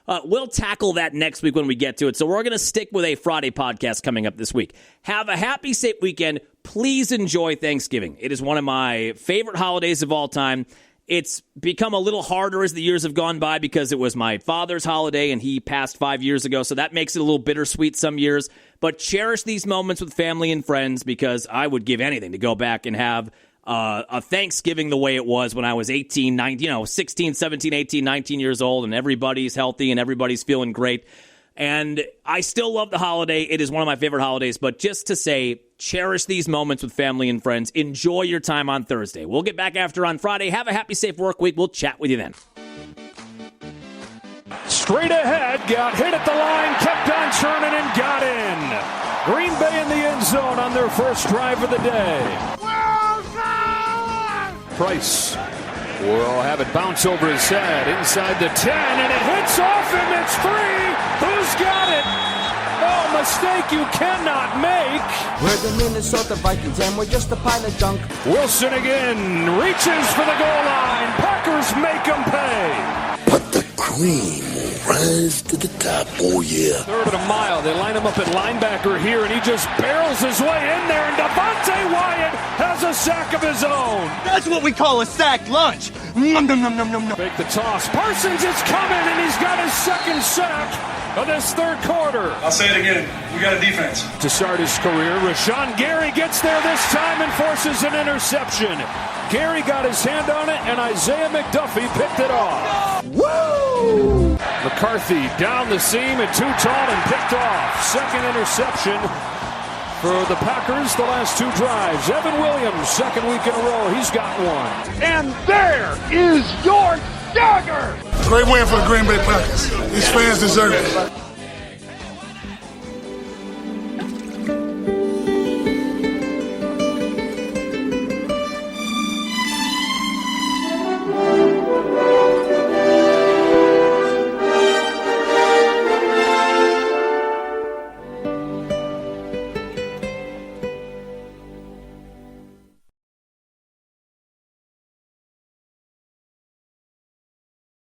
We'll tackle that next week when we get to it. So we're going to stick with a Friday podcast coming up this week. Have a happy, safe weekend. Please enjoy Thanksgiving. It is one of my favorite holidays of all time. It's become a little harder as the years have gone by because it was my father's holiday and he passed 5 years ago, so that makes it a little bittersweet some years. But cherish these moments with family and friends because I would give anything to go back and have a Thanksgiving the way it was when I was 18, 19, 16, 17, 18, 19 years old, and everybody's healthy and everybody's feeling great. And I still love the holiday. It is one of my favorite holidays. But just to say, cherish these moments with family and friends. Enjoy your time on Thursday. We'll get back after on Friday. Have a happy, safe work week. We'll chat with you then. Straight ahead, got hit at the line, kept on turning and got in. Green Bay in the end zone on their first drive of the day. Price will have it bounce over his head inside the 10, and it hits off him. It's 3. Who's got it? Oh, mistake you cannot make. We're the Minnesota Vikings, and we're just a pile of junk. Wilson again reaches for the goal line. Packers make him pay. But the cream will rise to the top. Oh, yeah. Third and a mile. They line him up at linebacker here, and he just barrels his way in there, and Devontae Wyatt has a sack of his own. That's what we call a sack lunch. Nom, nom, nom, nom, nom, nom. Make the toss. Parsons is coming, and he's got his second sack of this third quarter. I'll say it again. We got a defense. To start his career, Rashawn Gary gets there this time and forces an interception. Gary got his hand on it, and Isaiah McDuffie picked it off. Woo! McCarthy down the seam and too tall and picked off. Second interception for the Packers the last 2 drives. Evan Williams, second week in a row, he's got one. And there is your dagger! Great win for the Green Bay Packers. These fans deserve it.